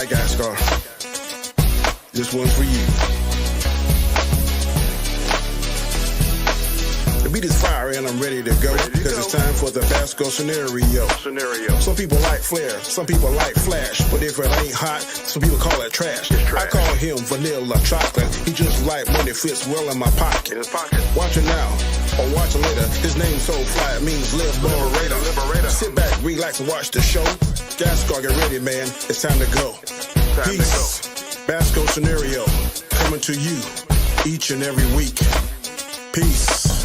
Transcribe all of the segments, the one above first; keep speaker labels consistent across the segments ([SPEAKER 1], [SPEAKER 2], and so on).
[SPEAKER 1] right, guys, Scar. This one's for you. The beat is fire and I'm ready to go, because it's time for the Basco scenario. Some people like flair, some people like flash, but if it ain't hot, some people call it trash. I call him vanilla chocolate. He just like money, fits well in my pocket. Watch it now, or watch it later. His name's so fly, it means liberator. Sit back, relax, and watch the show. Gascar, get ready, man. It's time to go. Peace. Basco scenario coming to you each and every week. Peace.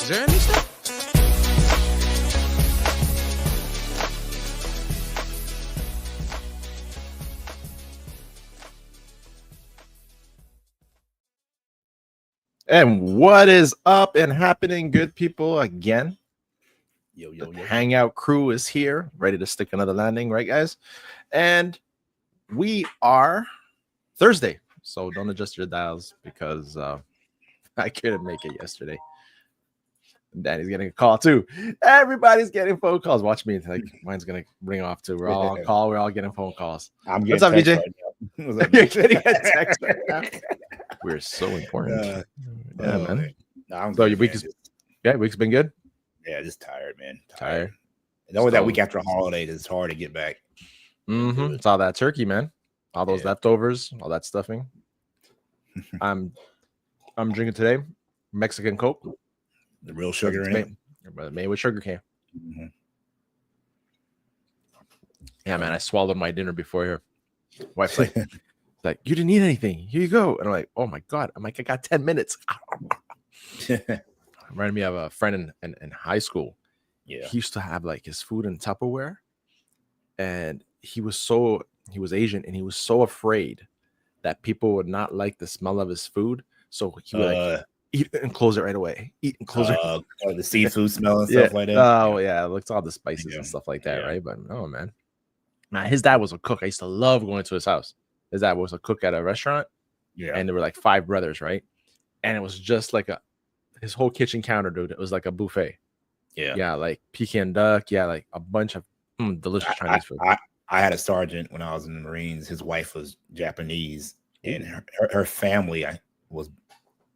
[SPEAKER 2] Is there any stuff? And what is up and happening, good people? Again,
[SPEAKER 3] Yo.
[SPEAKER 2] Hangout crew is here, ready to stick another landing, right, guys? And we are Thursday, so don't adjust your dials because I couldn't make it yesterday. Danny's getting a call too. Everybody's getting phone calls. Watch me. Like mine's gonna ring off too. We're all on call. We're all getting phone calls.
[SPEAKER 3] What's up, BJ? Right
[SPEAKER 2] What's up, You're getting a text right now. We're so important. Man. So your week is week's been good.
[SPEAKER 3] Yeah, just tired, man.
[SPEAKER 2] Tired.
[SPEAKER 3] And only that week after a holiday, it's hard to get back.
[SPEAKER 2] It's all that turkey, man. All those leftovers, all that stuffing. I'm drinking today Mexican Coke.
[SPEAKER 3] The real sugar in it.
[SPEAKER 2] Made with sugar cane. Yeah, man. I swallowed my dinner before here. Wife's like, you didn't eat anything. Here you go. And I'm like, oh my God. I'm like, I got 10 minutes. Reminded me of a friend in high school.
[SPEAKER 3] Yeah.
[SPEAKER 2] He used to have like his food in Tupperware. And he was Asian, and he was so afraid that people would not like the smell of his food. So he would eat it and close it right away. Eat and close it.
[SPEAKER 3] The seafood smell and stuff like that.
[SPEAKER 2] Oh, yeah. It looks all the spices and stuff like that, right? But no, man. Now, his dad was a cook. I used to love going to his house. His dad was a cook at a restaurant.
[SPEAKER 3] Yeah.
[SPEAKER 2] And there were like 5 brothers, right? And it was just like his whole kitchen counter, dude. It was like a buffet.
[SPEAKER 3] Yeah.
[SPEAKER 2] Yeah, like Peking duck. Yeah, like a bunch of delicious Chinese food.
[SPEAKER 3] I had a sergeant when I was in the Marines. His wife was Japanese, and her family was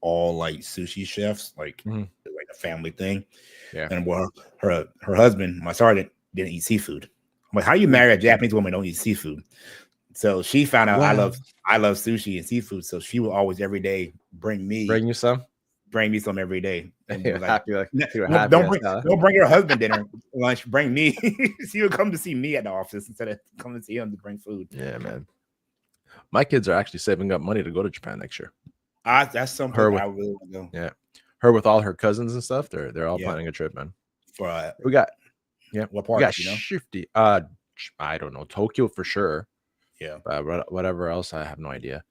[SPEAKER 3] all like sushi chefs, like a family thing. Yeah. And well, her husband, my sergeant, didn't eat seafood. I'm like, how you marry a Japanese woman don't eat seafood? So she found out I love sushi and seafood. So she would always every day bring me some every day. And like, don't bring your husband dinner lunch. Bring me. She would come to see me at the office instead of coming to see him to bring food.
[SPEAKER 2] Yeah, man. My kids are actually saving up money to go to Japan next year.
[SPEAKER 3] That's something I really want to go.
[SPEAKER 2] Yeah, her with all her cousins and stuff. They're all planning a trip, man. We got
[SPEAKER 3] what part?
[SPEAKER 2] We got Shifty. I don't know, Tokyo for sure.
[SPEAKER 3] Yeah,
[SPEAKER 2] whatever else, I have no idea.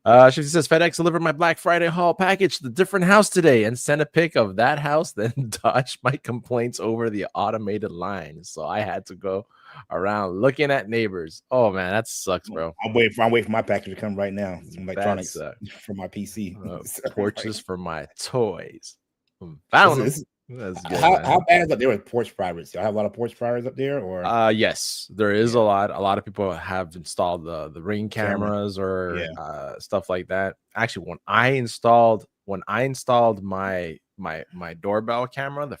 [SPEAKER 2] Shifty says FedEx delivered my Black Friday haul package to the different house today and sent a pic of that house. Then dodged my complaints over the automated line, so I had to go around looking at neighbors. Oh man, that sucks, bro.
[SPEAKER 3] I'm waiting for my package to come right now. Some electronics for my PC.
[SPEAKER 2] Porches for my toys. Found them. That's good,
[SPEAKER 3] how bad is it there with porch privates? Y'all have a lot of porch privates up there, or
[SPEAKER 2] yes, there is a lot. A lot of people have installed the Ring cameras or stuff like that. Actually, when I installed my doorbell camera, the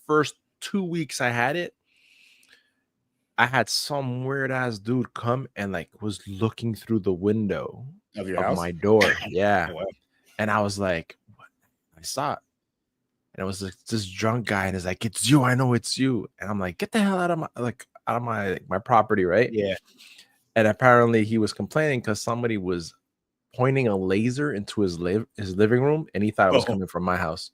[SPEAKER 2] first 2 weeks I had it, I had some weird ass dude come and like was looking through the window
[SPEAKER 3] of your house?
[SPEAKER 2] My door. Yeah.
[SPEAKER 3] Oh, wow.
[SPEAKER 2] And I was like, what? I saw it. And it was like this drunk guy, and he's like, "It's you. I know it's you." And I'm like, "Get the hell out of my property, right?"
[SPEAKER 3] Yeah.
[SPEAKER 2] And apparently he was complaining because somebody was pointing a laser into his living room, and he thought it was coming from my house.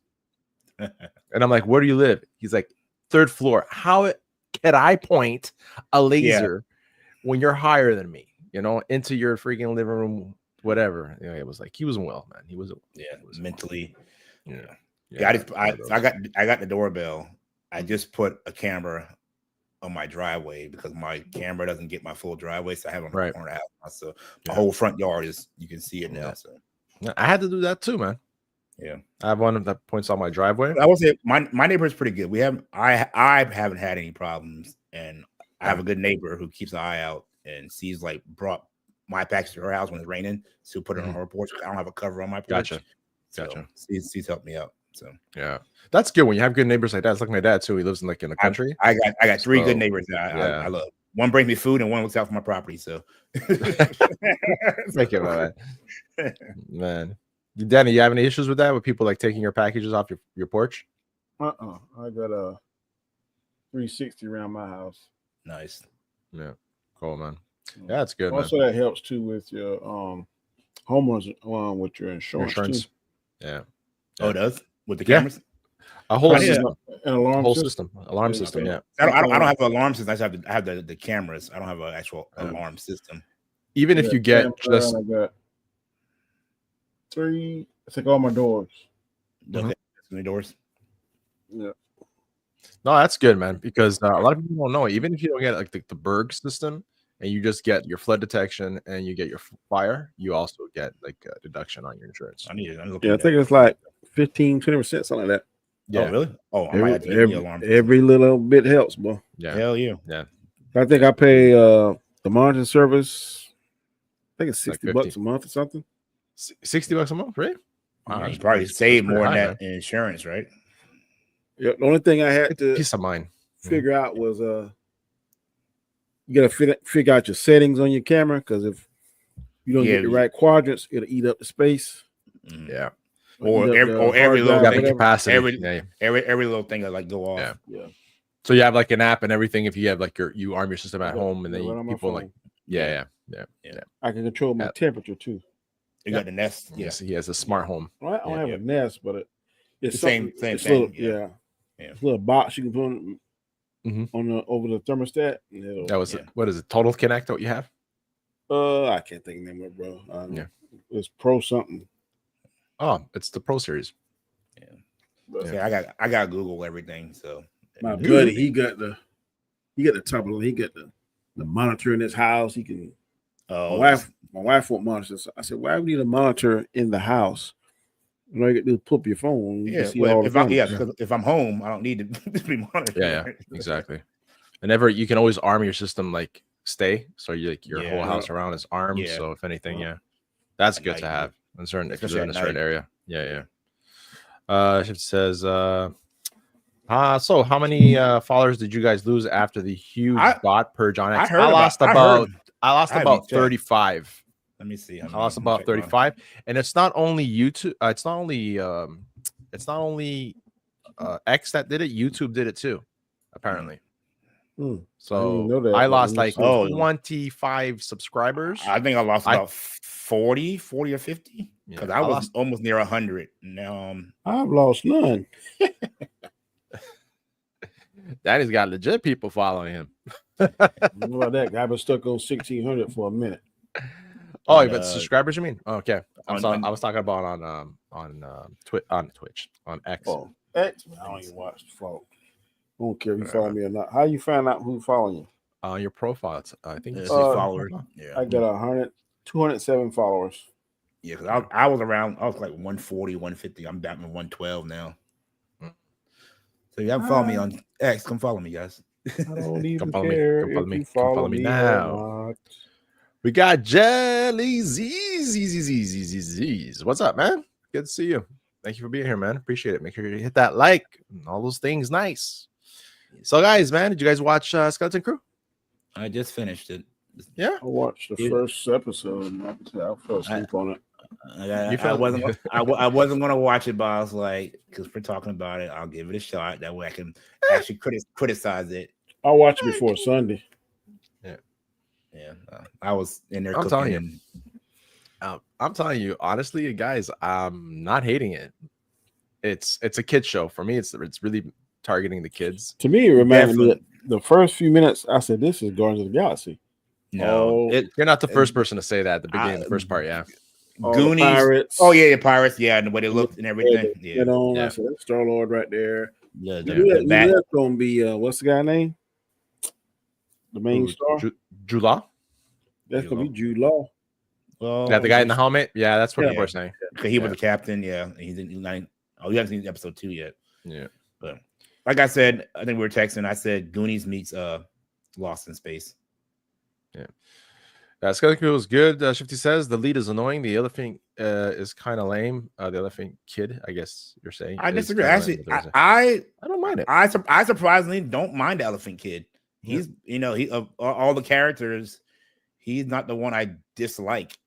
[SPEAKER 2] And I'm like, "Where do you live?" He's like, 3rd floor. How can I point a laser when you're higher than me? Into your freaking living room, whatever. It was like he wasn't well, man. He was
[SPEAKER 3] mentally.
[SPEAKER 2] Yeah.
[SPEAKER 3] I got the doorbell. I just put a camera on my driveway because my camera doesn't get my full driveway, so I have it on the corner of the house. So the whole front yard you can see it now. So
[SPEAKER 2] I had to do that too, man.
[SPEAKER 3] Yeah,
[SPEAKER 2] I have one that points on my driveway.
[SPEAKER 3] I would say my neighbor is pretty good. I haven't had any problems, and I have a good neighbor who keeps an eye out. and she's like brought my package to her house when it's raining. She'll put it on her porch. I don't have a cover on my porch.
[SPEAKER 2] Gotcha.
[SPEAKER 3] So she's helped me out. So
[SPEAKER 2] yeah, that's good when you have good neighbors like that. It's like my dad too. He lives in the country.
[SPEAKER 3] I got three good neighbors that I love. One brings me food and one looks out for my property. So
[SPEAKER 2] thank you, man. Danny, you have any issues with that? With people like taking your packages off your porch?
[SPEAKER 4] I got a 360 around my house.
[SPEAKER 3] Nice.
[SPEAKER 2] Yeah, cool, man. Yeah, that's good.
[SPEAKER 4] Also,
[SPEAKER 2] man.
[SPEAKER 4] that helps too with your homeowners with your insurance. Too.
[SPEAKER 2] Yeah.
[SPEAKER 3] Oh, it does with the cameras.
[SPEAKER 2] A whole system.
[SPEAKER 4] An alarm
[SPEAKER 2] system. Alarm system. Yeah.
[SPEAKER 3] I don't have an alarm system. I have the cameras. I don't have an actual alarm system.
[SPEAKER 2] Even if you get just
[SPEAKER 4] I got 3, I think all my doors.
[SPEAKER 3] Okay. Doors.
[SPEAKER 4] Yeah.
[SPEAKER 2] No, that's good, man. Because a lot of people don't know. Even if you don't get like the Berg system, and you just get your flood detection and you get your fire, you also get like a deduction on your insurance.
[SPEAKER 4] I think it's like 15-20%, something like that.
[SPEAKER 3] Yeah. Oh, really? Oh, I might have to get the alarm.
[SPEAKER 4] Every little bit helps, bro.
[SPEAKER 2] Yeah.
[SPEAKER 3] Hell yeah.
[SPEAKER 2] Yeah.
[SPEAKER 4] I think I pay the monitoring service. I think it's $60
[SPEAKER 2] like
[SPEAKER 4] a month or something.
[SPEAKER 2] $60 a month, right?
[SPEAKER 3] Wow, you probably save more than that in insurance, right?
[SPEAKER 4] Yeah. The only thing I had to
[SPEAKER 2] peace of mind
[SPEAKER 4] figure out was you gotta figure out your settings on your camera, because if you don't get the right quadrants, it'll eat up the space.
[SPEAKER 2] Yeah.
[SPEAKER 3] Or every little thing,
[SPEAKER 2] capacity.
[SPEAKER 3] Every little thing that like go off.
[SPEAKER 4] Yeah.
[SPEAKER 2] So you have like an app and everything. If you have like you arm your system at home, and then people like yeah.
[SPEAKER 4] I can control my temperature too.
[SPEAKER 3] You got the Nest.
[SPEAKER 2] Yes, he has a smart home.
[SPEAKER 4] Well, I don't have a Nest, but it's
[SPEAKER 3] the same thing.
[SPEAKER 4] Little, it's a little box you can put on over the thermostat.
[SPEAKER 2] That was what is it? Total Connect? What you have?
[SPEAKER 4] I can't think of the name of it, bro. It's Pro something.
[SPEAKER 2] Oh, it's the Pro Series.
[SPEAKER 3] Yeah. I got Google everything. So
[SPEAKER 4] my buddy, he got the top of it. He got the monitor in his house. He can. My wife won't monitor. So I said, why would we need a monitor in the house? You know, you get to pull up your phone.
[SPEAKER 3] Because if I'm home, I don't need to be monitored.
[SPEAKER 2] Yeah, exactly. And you can always arm your system like stay, so you like your whole house around is armed. Yeah. So if anything, that's good to have in certain if you're in a certain area. Yeah. It says, so how many followers did you guys lose after the huge bot purge on X? I lost about 35.
[SPEAKER 3] Let me see.
[SPEAKER 2] I lost about 35, and it's not only YouTube. It's not only X that did it. YouTube did it too, apparently. So I lost like 25 subscribers.
[SPEAKER 3] I think I lost about 40 or 50 because I was almost near 100. Now
[SPEAKER 4] I've lost none.
[SPEAKER 2] Daddy's got legit people following him.
[SPEAKER 4] What about that guy? Been stuck on 1,600 for a minute.
[SPEAKER 2] Oh, but subscribers, you mean? Oh, okay. I was talking about on Twitch, on X.
[SPEAKER 4] Oh, X? I don't even watch the phone. I don't care if you follow me or not. How you find out who's following you?
[SPEAKER 2] On your profile, I think it's
[SPEAKER 3] followers. Yeah,
[SPEAKER 4] I got 207 followers.
[SPEAKER 3] Yeah, because I was like 140, 150. I'm down to 112 now. So you haven't followed me on X, come follow me, guys.
[SPEAKER 4] I don't even care if you follow me now.
[SPEAKER 2] We got Jelly Z's. What's up, man? Good to see you. Thank you for being here, man. Appreciate it. Make sure you hit that like and all those things. Nice. So, guys, man, did you guys watch Skeleton Crew?
[SPEAKER 3] I just finished it.
[SPEAKER 2] Yeah,
[SPEAKER 4] I watched the first episode. I fell asleep on it.
[SPEAKER 3] I wasn't gonna watch it, but I was like, because we're talking about it, I'll give it a shot. That way, I can actually criticize it.
[SPEAKER 4] I'll watch it before Sunday.
[SPEAKER 3] Yeah, I was in there.
[SPEAKER 2] I'm telling you, honestly, guys, I'm not hating it. It's a kid show for me. It's really targeting the kids.
[SPEAKER 4] To me, it reminded me the first few minutes. I said, "This is Guardians of the Galaxy."
[SPEAKER 3] No,
[SPEAKER 2] you're not the first person to say that at the beginning, the first part. Yeah,
[SPEAKER 3] Goonies.
[SPEAKER 4] Pirates.
[SPEAKER 3] Oh yeah, the Pirates. Yeah, and the way they looked and everything.
[SPEAKER 4] I said, "That's Star-Lord right there."
[SPEAKER 3] Yeah,
[SPEAKER 4] that's gonna be what's the guy name? The main star,
[SPEAKER 2] Judah.
[SPEAKER 4] That's gonna be Jude Law.
[SPEAKER 2] Well, the guy in the helmet. Yeah, that's what people are saying.
[SPEAKER 3] He was the captain. Yeah, he didn't. You haven't seen episode 2 yet.
[SPEAKER 2] Yeah,
[SPEAKER 3] but like I said, I think we were texting. I said Goonies meets Lost in Space.
[SPEAKER 2] Skeleton Crew was good. Shifty says the lead is annoying. The elephant is kind of lame. The elephant kid, I guess you're saying.
[SPEAKER 3] I disagree. Actually, I don't mind it. I surprisingly don't mind the elephant kid. He's he of all the characters, he's not the one I dislike.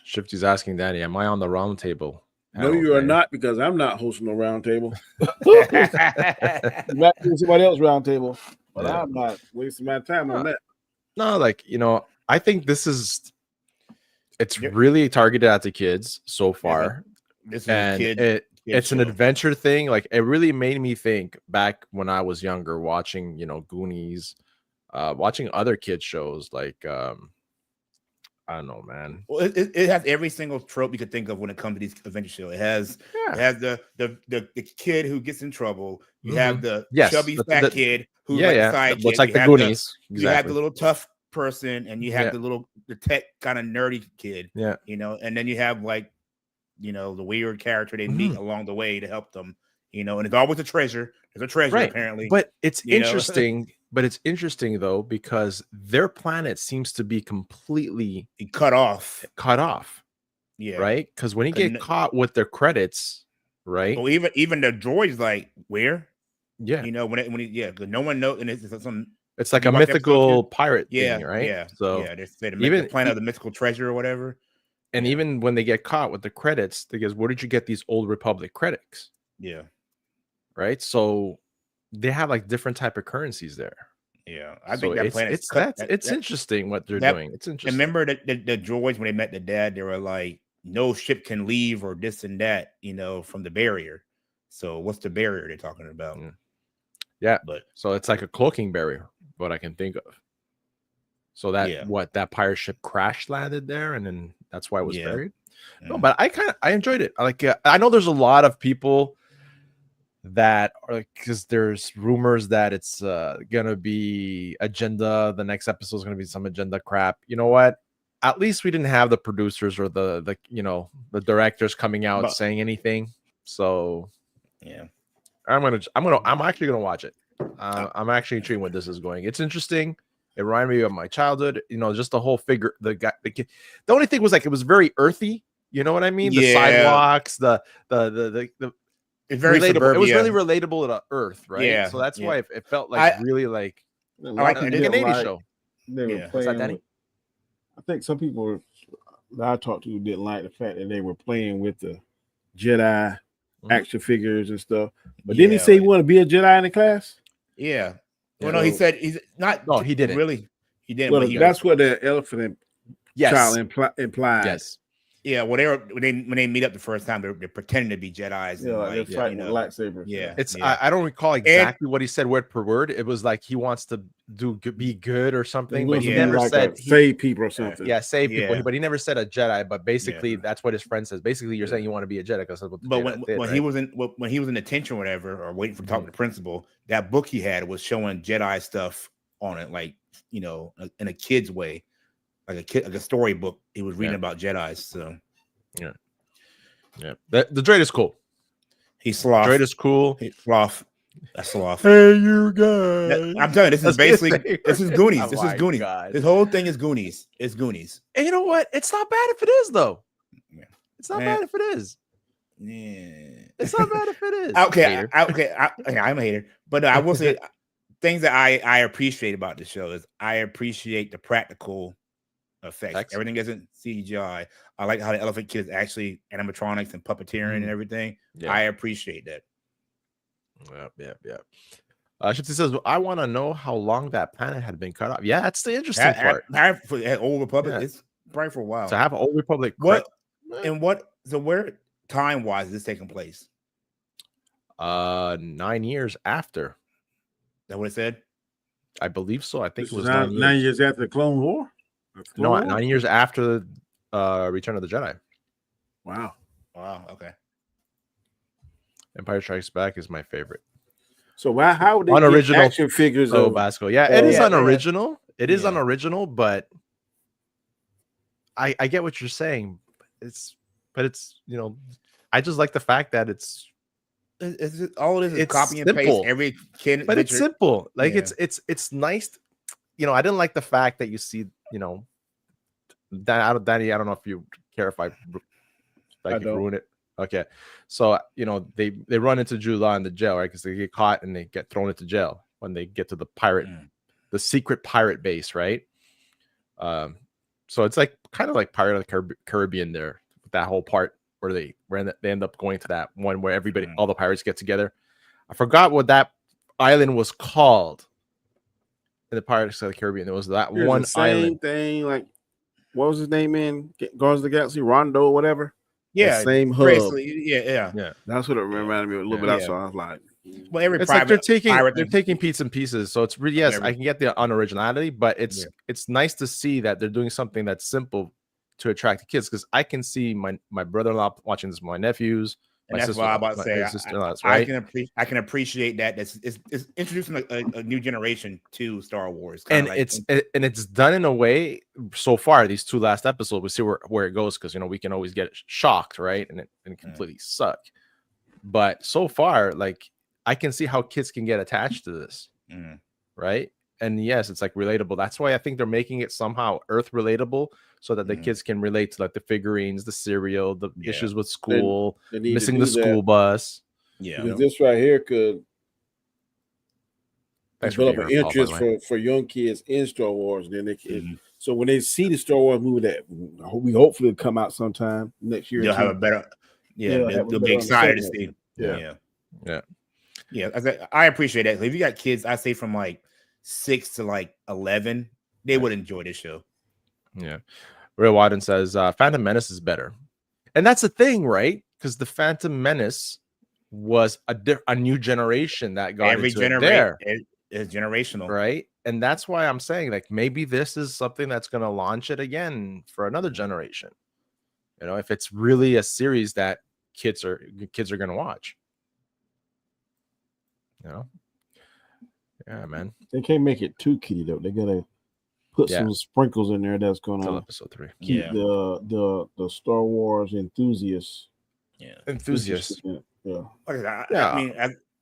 [SPEAKER 2] Shifty's asking Danny, am I on the round table?
[SPEAKER 4] No, you are not, because I'm not hosting no round table. You might do somebody else round table, but I'm not wasting my time on that.
[SPEAKER 2] No, like, I think it's really targeted at the kids so far.
[SPEAKER 3] This is
[SPEAKER 2] and it's an adventure thing. Like, it really made me think back when I was younger, watching, Goonies, watching other kids shows like I don't know, man.
[SPEAKER 3] Well, it has every single trope you could think of when it comes to these adventure shows. It has the kid who gets in trouble. You have the chubby fat kid who's like the side
[SPEAKER 2] looks
[SPEAKER 3] kid.
[SPEAKER 2] like the Goonies.
[SPEAKER 3] You have the little tough person, and you have the tech kind of nerdy kid.
[SPEAKER 2] Yeah,
[SPEAKER 3] and then you have like the weird character they meet along the way to help them. And it's always a treasure. There's a treasure apparently.
[SPEAKER 2] But it's interesting. But it's interesting though, because their planet seems to be completely
[SPEAKER 3] cut off.
[SPEAKER 2] Yeah. Right. Because when you get caught with their credits, right?
[SPEAKER 3] Well, even the droid's like, where?
[SPEAKER 2] Yeah.
[SPEAKER 3] Because no one knows, and
[SPEAKER 2] it's like a mythical pirate thing, right?
[SPEAKER 3] Yeah.
[SPEAKER 2] So
[SPEAKER 3] they say the planet of the mythical treasure or whatever.
[SPEAKER 2] And even when they get caught with the credits, they goes, where did you get these old Republic credits?
[SPEAKER 3] Yeah.
[SPEAKER 2] Right. So they have like different type of currencies there.
[SPEAKER 3] Yeah, I think that planet.
[SPEAKER 2] It's interesting what they're doing. It's interesting.
[SPEAKER 3] Remember the droids when they met the dad, they were like, "No ship can leave," or this and that, from the barrier. So what's the barrier they're talking about?
[SPEAKER 2] Yeah, but so it's like a cloaking barrier, what I can think of. So that pirate ship crash landed there, and then that's why it was buried. No, but I enjoyed it. I know there's a lot of people that are, because there's rumors that it's gonna be agenda, the next episode is gonna be some agenda crap. You know what, at least we didn't have the producers or the directors coming out saying anything. So I'm actually gonna watch it. I'm actually intrigued when this is going. It's interesting. It reminded me of my childhood, just the whole figure, the kid. The only thing was like it was very earthy, you know what I mean? The sidewalks, the it's very relatable. Suburbia. It was really relatable to Earth, right? Yeah. So that's why it felt like really like an 80s show.
[SPEAKER 4] They were playing. I think some people that I talked to didn't like the fact that they were playing with the Jedi action figures and stuff. But didn't he say he wanted to be a Jedi in the class?
[SPEAKER 3] Yeah. Well, no, he said he's not.
[SPEAKER 2] No, he didn't.
[SPEAKER 3] Really, he didn't.
[SPEAKER 4] Well, that's what the elephant child implied.
[SPEAKER 2] Yes.
[SPEAKER 3] Yeah, well, when they meet up the first time, they're pretending to be Jedis.
[SPEAKER 4] Yeah, they're fighting with lightsabers.
[SPEAKER 3] Yeah,
[SPEAKER 2] I don't recall exactly what he said word per word. It was like he wants to be good or something, but he never said
[SPEAKER 4] save people or something.
[SPEAKER 2] Yeah, save people. But he never said a Jedi. But basically, that's what his friend says. Basically, you're saying you want to be a Jedi because that's what.
[SPEAKER 3] But when he was in detention or whatever, or waiting for talking to the principal, that book he had was showing Jedi stuff on it, like in a kid's way. Like a storybook. He was reading about Jedis. So
[SPEAKER 2] yeah. The droid is cool.
[SPEAKER 3] He's sloth.
[SPEAKER 2] Droid is cool.
[SPEAKER 3] He's sloth. That's sloth.
[SPEAKER 2] Hey, you guys.
[SPEAKER 3] I'm telling you, this is Goonies. This is Goonies. God. This whole thing is Goonies. It's Goonies.
[SPEAKER 2] And you know what? It's not bad if it is, though. Yeah. It's not bad if it is.
[SPEAKER 3] Yeah.
[SPEAKER 2] It's not bad if it is.
[SPEAKER 3] Okay. I'm a hater, but I will say things that I appreciate about the show is I appreciate the practical effects. Everything isn't CGI. I like how the elephant kid is actually animatronics and puppeteering and everything. Yeah. I appreciate that.
[SPEAKER 2] Yeah. Shifty says, I want to know how long that planet had been cut off. Yeah, that's the interesting part.
[SPEAKER 3] Old Republic, it's probably for a while.
[SPEAKER 2] To have an Old Republic.
[SPEAKER 3] Where time-wise is this taking place?
[SPEAKER 2] 9 years after.
[SPEAKER 3] Is that what it said?
[SPEAKER 2] I believe so. I think
[SPEAKER 4] this
[SPEAKER 2] it was
[SPEAKER 4] 9 years after the Clone War.
[SPEAKER 2] No, 9 years after Return of the Jedi.
[SPEAKER 4] Wow.
[SPEAKER 3] Okay.
[SPEAKER 2] Empire Strikes Back is my favorite.
[SPEAKER 4] So how would they
[SPEAKER 2] unoriginal
[SPEAKER 4] action figures
[SPEAKER 2] of Vasco? Yeah, it is unoriginal. It is unoriginal, but I get what you're saying. It's I just like the fact that it's
[SPEAKER 3] all it is copy and paste every kid.
[SPEAKER 2] But it's simple. Like it's nice. I didn't like the fact that you see, Danny, I don't know if you care if I could ruin it. Okay, so they run into Jude Law in the jail, right? Because they get caught and they get thrown into jail when they get to the the secret pirate base, right? So it's like kind of like Pirate of the Caribbean there, that whole part where they end up going to that one where all the pirates get together. I forgot what that island was called in the Pirates of the Caribbean. There was that one island
[SPEAKER 4] thing, like what was his name in Guardians of the Galaxy, Rondo, whatever.
[SPEAKER 3] Yeah,
[SPEAKER 4] same hub.
[SPEAKER 3] Yeah.
[SPEAKER 4] That's what it reminded me a little bit. That's what I was like.
[SPEAKER 3] Well,
[SPEAKER 2] it's like they're taking bits and pieces. So it's really, yes, I can get the unoriginality, but it's nice to see that they're doing something that's simple to attract the kids. Because I can see my brother-in-law watching this, my nephews,
[SPEAKER 3] and that's what I'm about to say. I can appreciate that. It's introducing a new generation to Star Wars,
[SPEAKER 2] and it's done in a way. So far, these 2 last episodes, we see where it goes, because we can always get shocked, right, and completely suck. But so far, like, I can see how kids can get attached to this, right? And yes, it's like relatable. That's why I think they're making it somehow Earth relatable, so that the kids can relate to like the figurines, the cereal, the issues with school, missing the school bus.
[SPEAKER 3] Yeah,
[SPEAKER 4] because this right here could develop an interest for young kids in Star Wars. Then they can, so when they see the Star Wars movie that we hopefully will come out sometime next year,
[SPEAKER 3] they'll have a better, they'll be excited to see. Yeah. I appreciate that. If you got kids, I say from like 6 to like 11, they would enjoy this show.
[SPEAKER 2] Yeah. Real Wadden says Phantom Menace is better. And that's the thing, right? Because the Phantom Menace was a new generation that got
[SPEAKER 3] every generation is generational,
[SPEAKER 2] right? And that's why I'm saying, like, maybe this is something that's going to launch it again for another generation. If it's really a series that kids are going to watch. Yeah, man.
[SPEAKER 4] They can't make it too kiddie though. They gotta put some sprinkles in there that's gonna
[SPEAKER 2] episode 3
[SPEAKER 4] keep the Star Wars enthusiasts.
[SPEAKER 2] Yeah.
[SPEAKER 3] I mean,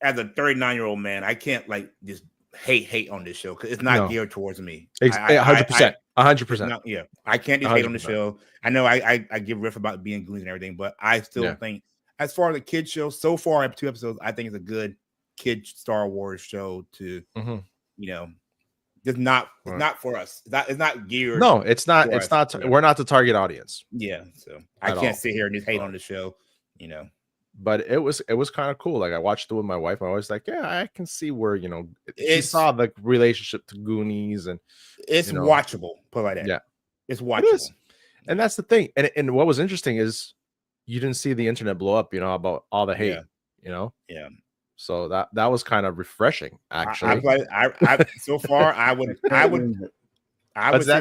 [SPEAKER 3] as a 39-year-old man, I can't like just hate on this show because it's not geared towards me.
[SPEAKER 2] 100%. 100%.
[SPEAKER 3] Yeah, I can't just hate on the show. I know I give riff about being Goonies and everything, but I still think, as far as the kid show, so far up 2 episodes, I think it's a good kid Star Wars show to, it's not for us. It's not geared.
[SPEAKER 2] No, it's not. It's not. We're not the target audience.
[SPEAKER 3] Yeah, so I can't sit here and just hate on the show.
[SPEAKER 2] But it was kind of cool. Like, I watched it with my wife. I was like, yeah, I can see where she saw the relationship to Goonies, and
[SPEAKER 3] it's watchable. Put it like that.
[SPEAKER 2] Yeah,
[SPEAKER 3] it's watchable.
[SPEAKER 2] And that's the thing. And what was interesting is you didn't see the internet blow up. About all the hate.
[SPEAKER 3] Yeah.
[SPEAKER 2] So that was kind of refreshing, actually.
[SPEAKER 3] I so far I would sit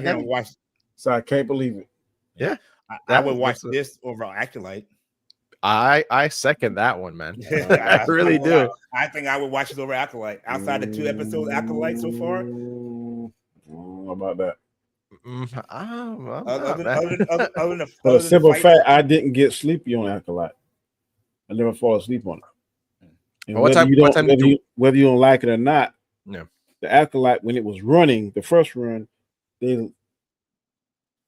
[SPEAKER 3] here and watch.
[SPEAKER 4] So I can't believe it.
[SPEAKER 2] Yeah,
[SPEAKER 3] I would watch this over Acolyte.
[SPEAKER 2] I second that one, man. I really do.
[SPEAKER 3] I think I would watch it over Acolyte. Outside the 2 episodes Acolyte so far.
[SPEAKER 4] How about that?
[SPEAKER 3] Other than
[SPEAKER 4] the simple fact, I didn't get sleepy on Acolyte. I never fall asleep on it. And whether you don't like it or not, the Acolyte, when it was running, the first run,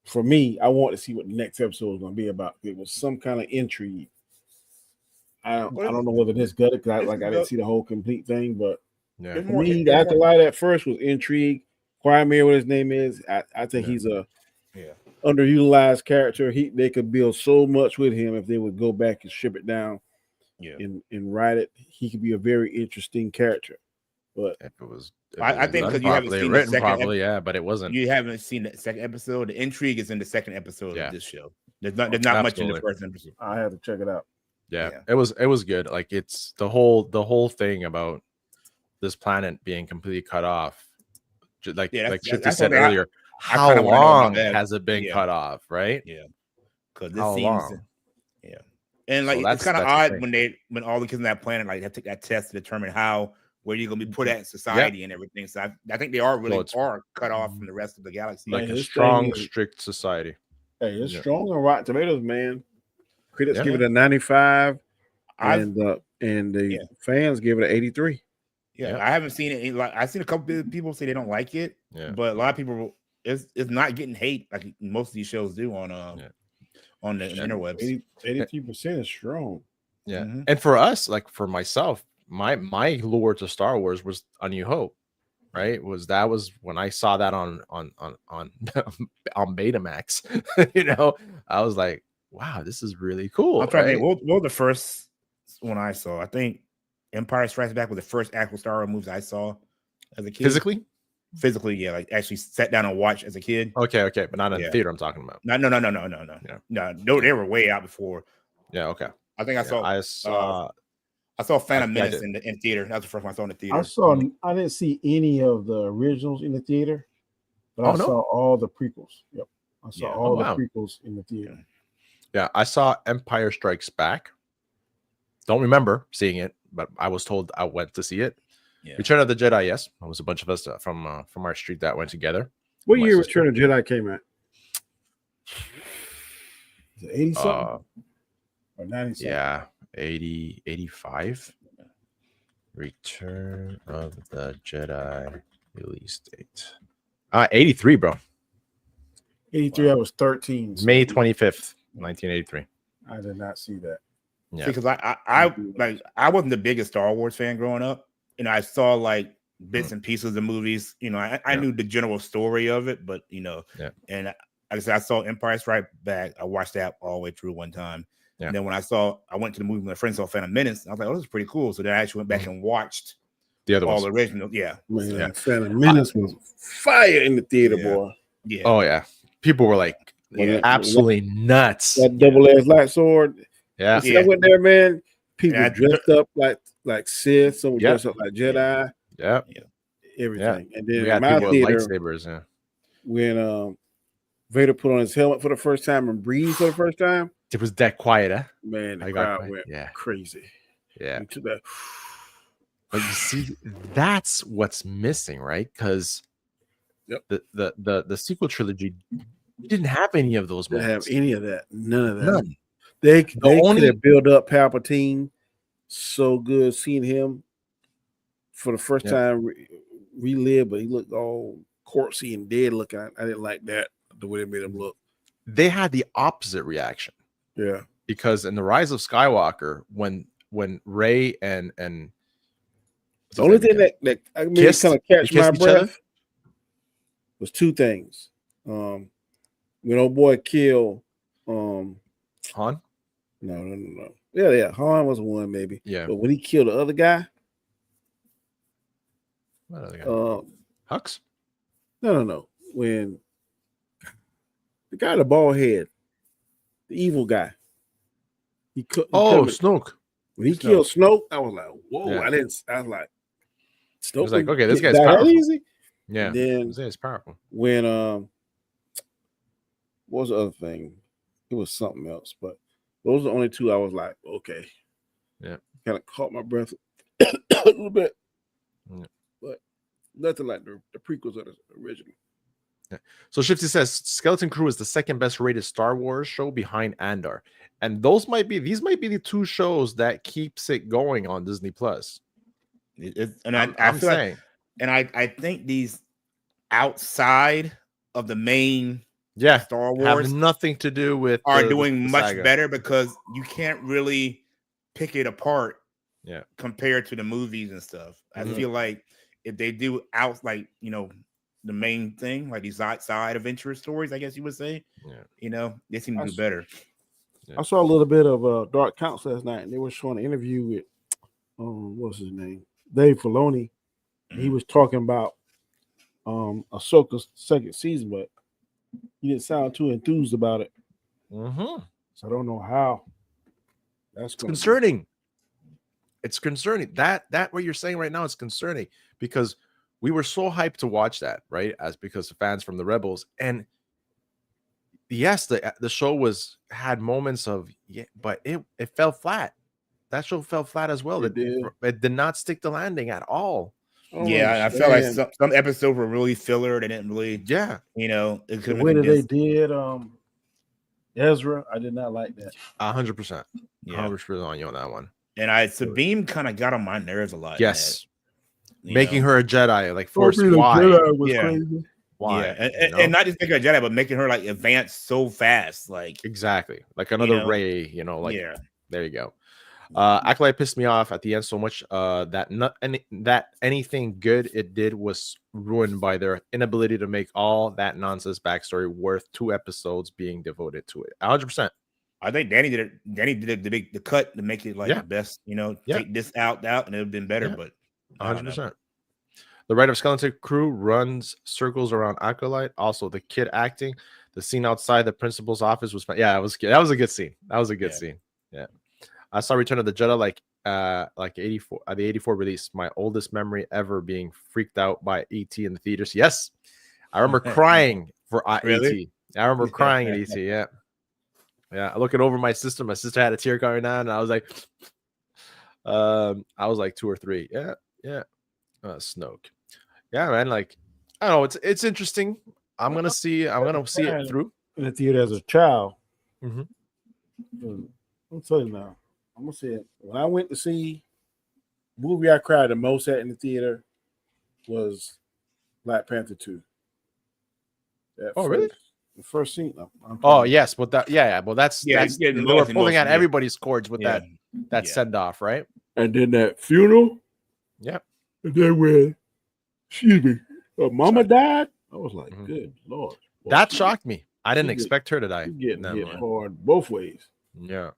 [SPEAKER 4] for me, I want to see what the next episode was going to be about. It was some kind of intrigue. I don't know whether this gutted because I didn't see the whole complete thing, but for me, the Acolyte at first was intrigue. Quagmire, what his name is, I think he's a underutilized character. They could build so much with him if they would go back and strip it down. And write it, he could be a very interesting character. But
[SPEAKER 2] if it was,
[SPEAKER 3] I think because you haven't seen
[SPEAKER 2] written properly, but it wasn't.
[SPEAKER 3] You haven't seen the second episode. The intrigue is in the second episode of this show. There's not much in the first episode.
[SPEAKER 4] I have to check it out.
[SPEAKER 2] Yeah, it was good. Like, it's the whole thing about this planet being completely cut off. Like Shifty said earlier, how long has it been cut off? Right?
[SPEAKER 3] Yeah, because this seems. Yeah. And like, it's kind of odd when all the kids on that planet like have to take that test to determine where you're gonna be put at in society and everything. So I think they are cut off from the rest of the galaxy.
[SPEAKER 2] Like a strong, strict society.
[SPEAKER 4] Hey, it's strong on Rotten Tomatoes, man. Critics give it a 95, and the fans give it an 83.
[SPEAKER 3] Yeah, I haven't seen it. Like I've seen a couple of people say they don't like it, but a lot of people it's not getting hate like most of these shows do on the interwebs.
[SPEAKER 4] 83% is strong.
[SPEAKER 2] Yeah, and for us, like for myself, my lure to Star Wars was A New Hope, right? That was when I saw that on on Betamax. You know, I was like, wow, this is really cool.
[SPEAKER 3] I'm trying to think. What was the first one I saw? I think Empire Strikes Back was the first actual Star Wars movies I saw as a kid. Physically, yeah, like actually sat down and watched as a kid.
[SPEAKER 2] Okay, but not in the theater. I'm talking about.
[SPEAKER 3] No. No, they were way out before.
[SPEAKER 2] Yeah, okay.
[SPEAKER 3] I think I saw Phantom Menace in theater. That was the first one I saw in the theater.
[SPEAKER 4] I didn't see any of the originals in the theater, but I saw all the prequels. Yep, I saw all the prequels in the theater.
[SPEAKER 2] Yeah, I saw Empire Strikes Back. Don't remember seeing it, but I was told I went to see it. Yeah. Return of the Jedi, yes. It was a bunch of us from our street that went together.
[SPEAKER 4] What year Return of the Jedi came out? Is it 80 something? Or 90 something?
[SPEAKER 2] Yeah, 80, 85. Return of the Jedi release date. 83, bro.
[SPEAKER 4] 83, wow. I was 13.
[SPEAKER 2] So May 25th, 1983.
[SPEAKER 4] I did not see that.
[SPEAKER 3] Yeah, because I wasn't the biggest Star Wars fan growing up. You know, I saw like bits and pieces of movies. You know, I knew the general story of it, but you know, and like I said, I saw Empire Strikes Back. I watched that all the way through one time. Yeah. And then when I went to the movie, my friend saw Phantom Menace. I was like, oh, this is pretty cool. So then I actually went back and watched
[SPEAKER 2] the other
[SPEAKER 3] all the original. Yeah.
[SPEAKER 4] Man, Phantom Menace was fire in the theater, boy.
[SPEAKER 3] Yeah.
[SPEAKER 2] Oh yeah. People were like absolutely nuts.
[SPEAKER 4] That double-edged light sword.
[SPEAKER 2] Yeah.
[SPEAKER 4] I went there, man. People dressed up like Sith, some dressed up like Jedi.
[SPEAKER 2] Yeah.
[SPEAKER 4] Everything. And then
[SPEAKER 2] we had
[SPEAKER 4] my
[SPEAKER 2] people
[SPEAKER 4] theater,
[SPEAKER 2] with lightsabers,
[SPEAKER 4] when Vader put on his helmet for the first time and breathed for the first time.
[SPEAKER 2] It was that quiet, huh?
[SPEAKER 4] Man, the crowd went crazy.
[SPEAKER 2] Yeah.
[SPEAKER 4] To that.
[SPEAKER 2] But you see, that's what's missing, right? Because the sequel trilogy didn't have any of those moments.
[SPEAKER 4] Didn't have any of that. None of that. None. They could have built up Palpatine so good, seeing him for the first time relive, but he looked all corpsey and dead looking. I didn't like that, the way they made him look.
[SPEAKER 2] They had the opposite reaction.
[SPEAKER 4] Yeah.
[SPEAKER 2] Because in The Rise of Skywalker, when Rey and
[SPEAKER 4] the only thing that I mean kind of catch my breath was two things. When old boy killed
[SPEAKER 2] Han?
[SPEAKER 4] No. Yeah. Han was one maybe.
[SPEAKER 2] Yeah.
[SPEAKER 4] But when he killed the other guy,
[SPEAKER 2] what other guy? Hux?
[SPEAKER 4] No. When the guy with the bald head, the evil guy.
[SPEAKER 2] Snoke.
[SPEAKER 4] When he killed Snoke, I was like, whoa! Yeah. I was like,
[SPEAKER 2] Snoke. I was like, okay, this guy's powerful.
[SPEAKER 4] Easy.
[SPEAKER 2] Yeah.
[SPEAKER 4] And then
[SPEAKER 2] it's powerful.
[SPEAKER 4] When what was the other thing? It was something else, but those are the only two I was like, okay.
[SPEAKER 2] Yeah.
[SPEAKER 4] Kind of caught my breath a little bit. Yeah. But nothing like the prequels of the original.
[SPEAKER 2] Yeah. So Shifty says Skeleton Crew is the second best rated Star Wars show behind Andor. And these might be the two shows that keeps it going on Disney Plus.
[SPEAKER 3] I think these outside of the main Star Wars
[SPEAKER 2] have nothing to do with
[SPEAKER 3] doing much better because you can't really pick it apart compared to the movies and stuff. I feel like if they do the main thing, like these outside adventure stories, I guess you would say, they seem to do better.
[SPEAKER 4] I saw a little bit of Dark Council last night, and they were showing an interview with what's his name, Dave Filoni. Mm-hmm. He was talking about Ahsoka's second season, but he didn't sound too enthused about it.
[SPEAKER 2] Mm-hmm.
[SPEAKER 4] So I don't know how. That's
[SPEAKER 2] concerning. It's concerning. That what you're saying right now is concerning because we were so hyped to watch that, right? Because of fans from the Rebels, and yes, the show had moments of but it fell flat. That show fell flat as well. It did not stick the landing at all.
[SPEAKER 3] I felt like some episodes were really filler. They didn't really,
[SPEAKER 4] the way that they did Ezra, I did not like that.
[SPEAKER 2] 100%. 100% on you on that one.
[SPEAKER 3] And Sabine kind of got on my nerves a lot.
[SPEAKER 2] Yes. making her a Jedi, like Force. Why?
[SPEAKER 4] Jedi was crazy.
[SPEAKER 2] Why?
[SPEAKER 3] Yeah, and not just making her a Jedi, but making her like advance so fast, like
[SPEAKER 2] exactly, like another Rey. You know, like there you go. Acolyte pissed me off at the end so much that anything good it did was ruined by their inability to make all that nonsense backstory worth 2 episodes being devoted to it. 100%.
[SPEAKER 3] I think Danny did it. Danny did the cut to make it like the best. Take this out, and it would have been better. But
[SPEAKER 2] 100%. The Rite of Skeleton Crew runs circles around Acolyte. Also, the kid acting, the scene outside the principal's office was fun. Yeah, it was good. That was a good scene. That was a good scene. Yeah. I saw Return of the Jedi like 84 the 84 release. My oldest memory ever being freaked out by ET in the theaters. Yes, I remember crying for
[SPEAKER 3] really?
[SPEAKER 2] ET. I remember crying at ET. Yeah, yeah. Looking over my sister. My sister had a tear coming down, and I was like, 2 or 3. Yeah. Snoke. Yeah, man. Like, I don't know. It's interesting. I'm gonna see it through
[SPEAKER 4] in the theater as a child.
[SPEAKER 2] Mm-hmm.
[SPEAKER 4] I'll tell you now. I'm gonna say it. When I went to see the movie I cried the most at in the theater was Black Panther 2.
[SPEAKER 2] Really?
[SPEAKER 4] The first scene.
[SPEAKER 2] Yes, but that's they were pulling out everybody's cords with that send off, right?
[SPEAKER 4] And then that funeral.
[SPEAKER 2] Yeah.
[SPEAKER 4] And then when, excuse me, Mama died, I was like, good Lord.
[SPEAKER 2] Boy, that shocked me. I didn't expect her to die.
[SPEAKER 4] Getting hit hard both ways.
[SPEAKER 2] Yeah.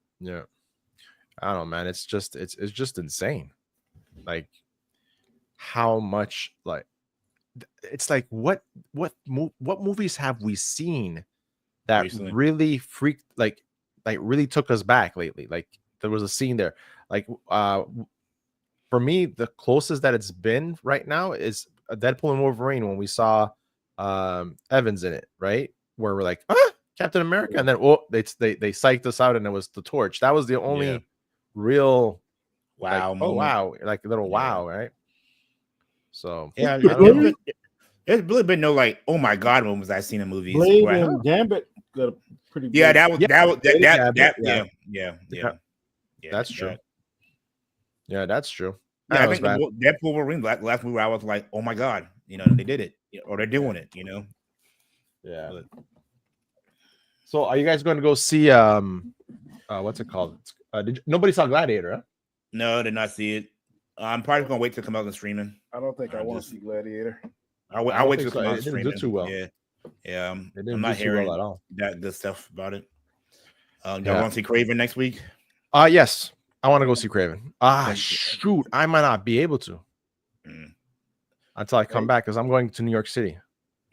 [SPEAKER 2] I don't know, man. It's just insane. Like how much like it's like what movies have we seen that recently really freaked like really took us back lately? Like there was a scene there. Like for me, the closest that it's been right now is Deadpool and Wolverine when we saw Evans in it, right? Where we're like, Captain America, and then they psyched us out and it was the Torch. That was the only real
[SPEAKER 3] wow,
[SPEAKER 2] like a little wow, right? So
[SPEAKER 3] there's really been no like oh my god moments I've seen in movies.
[SPEAKER 4] Blade and Gambit got a pretty big.
[SPEAKER 2] That's true. Yeah, that's true.
[SPEAKER 3] Yeah, I think Deadpool Wolverine last movie I was like, oh my god, they did it, or they're doing it,
[SPEAKER 2] Yeah. So are you guys going to go see what's it called? Nobody saw Gladiator, huh?
[SPEAKER 3] No, did not see it. I'm probably gonna wait to come out on streaming.
[SPEAKER 4] I don't think I want to see Gladiator.
[SPEAKER 3] I'll wait to come out on streaming.
[SPEAKER 2] It didn't do too well.
[SPEAKER 3] Yeah. I'm not hearing well at all that good stuff about it. Y'all want to see Craven next week?
[SPEAKER 2] Yes. I want to go see Craven. Shoot, I might not be able to until I come back because I'm going to New York City.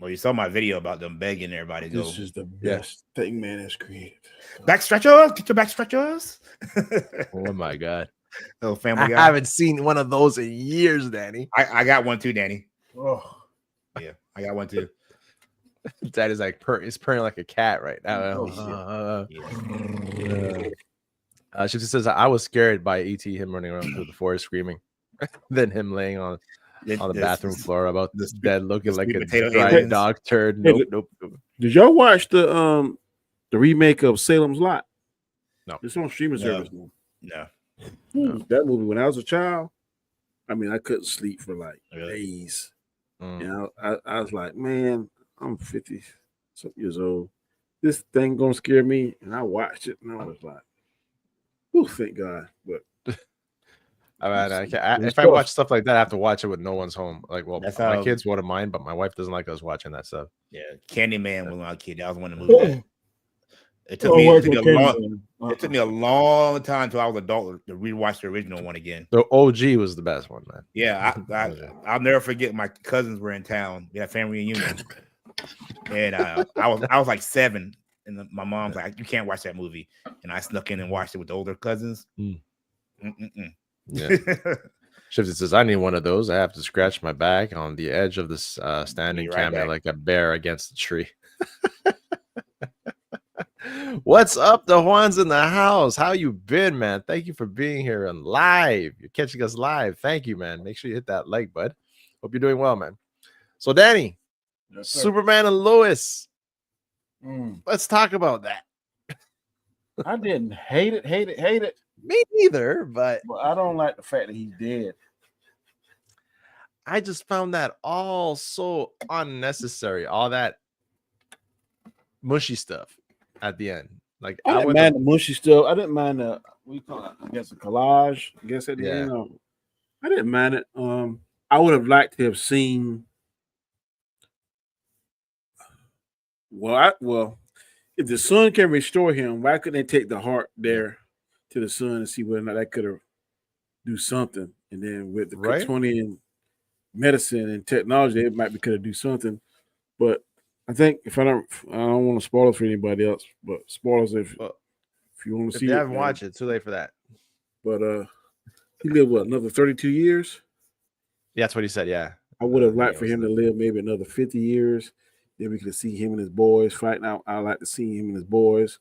[SPEAKER 3] Well, you saw my video about them begging everybody to go.
[SPEAKER 4] This is the best thing man has created.
[SPEAKER 3] Back stretchers, get your back stretchers.
[SPEAKER 2] Oh my god,
[SPEAKER 3] little Family Guy.
[SPEAKER 2] I haven't seen one of those in years, Danny.
[SPEAKER 3] I got one too, Danny.
[SPEAKER 4] Oh
[SPEAKER 3] yeah, I got one too.
[SPEAKER 2] That is like it's purring like a cat right now. She says I was scared by ET, him running around through the forest screaming, then him laying on the bathroom floor about this dead looking like a dry dog turd. Nope.
[SPEAKER 4] Did y'all watch the remake of Salem's Lot?
[SPEAKER 2] No,
[SPEAKER 4] it's on streaming service now.
[SPEAKER 3] No.
[SPEAKER 4] That movie when I was a child, I mean, I couldn't sleep for like days. I was like, man, I'm 50 something years old. This thing gonna scare me, and I watched it, and I was like, oh, thank God. But
[SPEAKER 2] if I watch stuff like that, I have to watch it with no one's home. Like, well, my kids wouldn't mind, but my wife doesn't like us watching that stuff.
[SPEAKER 3] Yeah, Candyman was my kid. That was one of the movies. It took me a long time till I was an adult to rewatch the original one again.
[SPEAKER 2] The OG was the best one, man.
[SPEAKER 3] Yeah, I'll never forget. My cousins were in town. We had a family reunion, and I was like 7. And my mom's like, you can't watch that movie. And I snuck in and watched it with the older cousins.
[SPEAKER 2] Yeah. Shifty says, I need one of those. I have to scratch my back on the edge of this standing camera like a bear against a tree. What's up? The Juan's in the house. How you been, man? Thank you for being here and live. You're catching us live. Thank you, man. Make sure you hit that like, bud. Hope you're doing well, man. So, Danny, Superman and Lois. Let's talk about that.
[SPEAKER 4] I didn't hate it.
[SPEAKER 2] Me neither, but
[SPEAKER 4] I don't like the fact that he's dead.
[SPEAKER 2] I just found that all so unnecessary. All that mushy stuff at the end. Like
[SPEAKER 4] I didn't mind the mushy stuff. I didn't mind the we call it, I guess, a collage. I guess at the end. I didn't mind it. I would have liked to have seen. Well, if the son can restore him, why couldn't they take the heart there to the son and see whether or not that could have do something? And then with the Kryptonian medicine and technology, it might be could have do something. But I think I don't want to spoil it for anybody else. But spoilers if you want to see it.
[SPEAKER 2] If you haven't watched it, too late for that.
[SPEAKER 4] But he lived another 32 years.
[SPEAKER 2] Yeah, that's what he said. Yeah,
[SPEAKER 4] I would have liked for him to live maybe another 50 years. Then we could see him and his boys fighting out. I like to see him and his boys.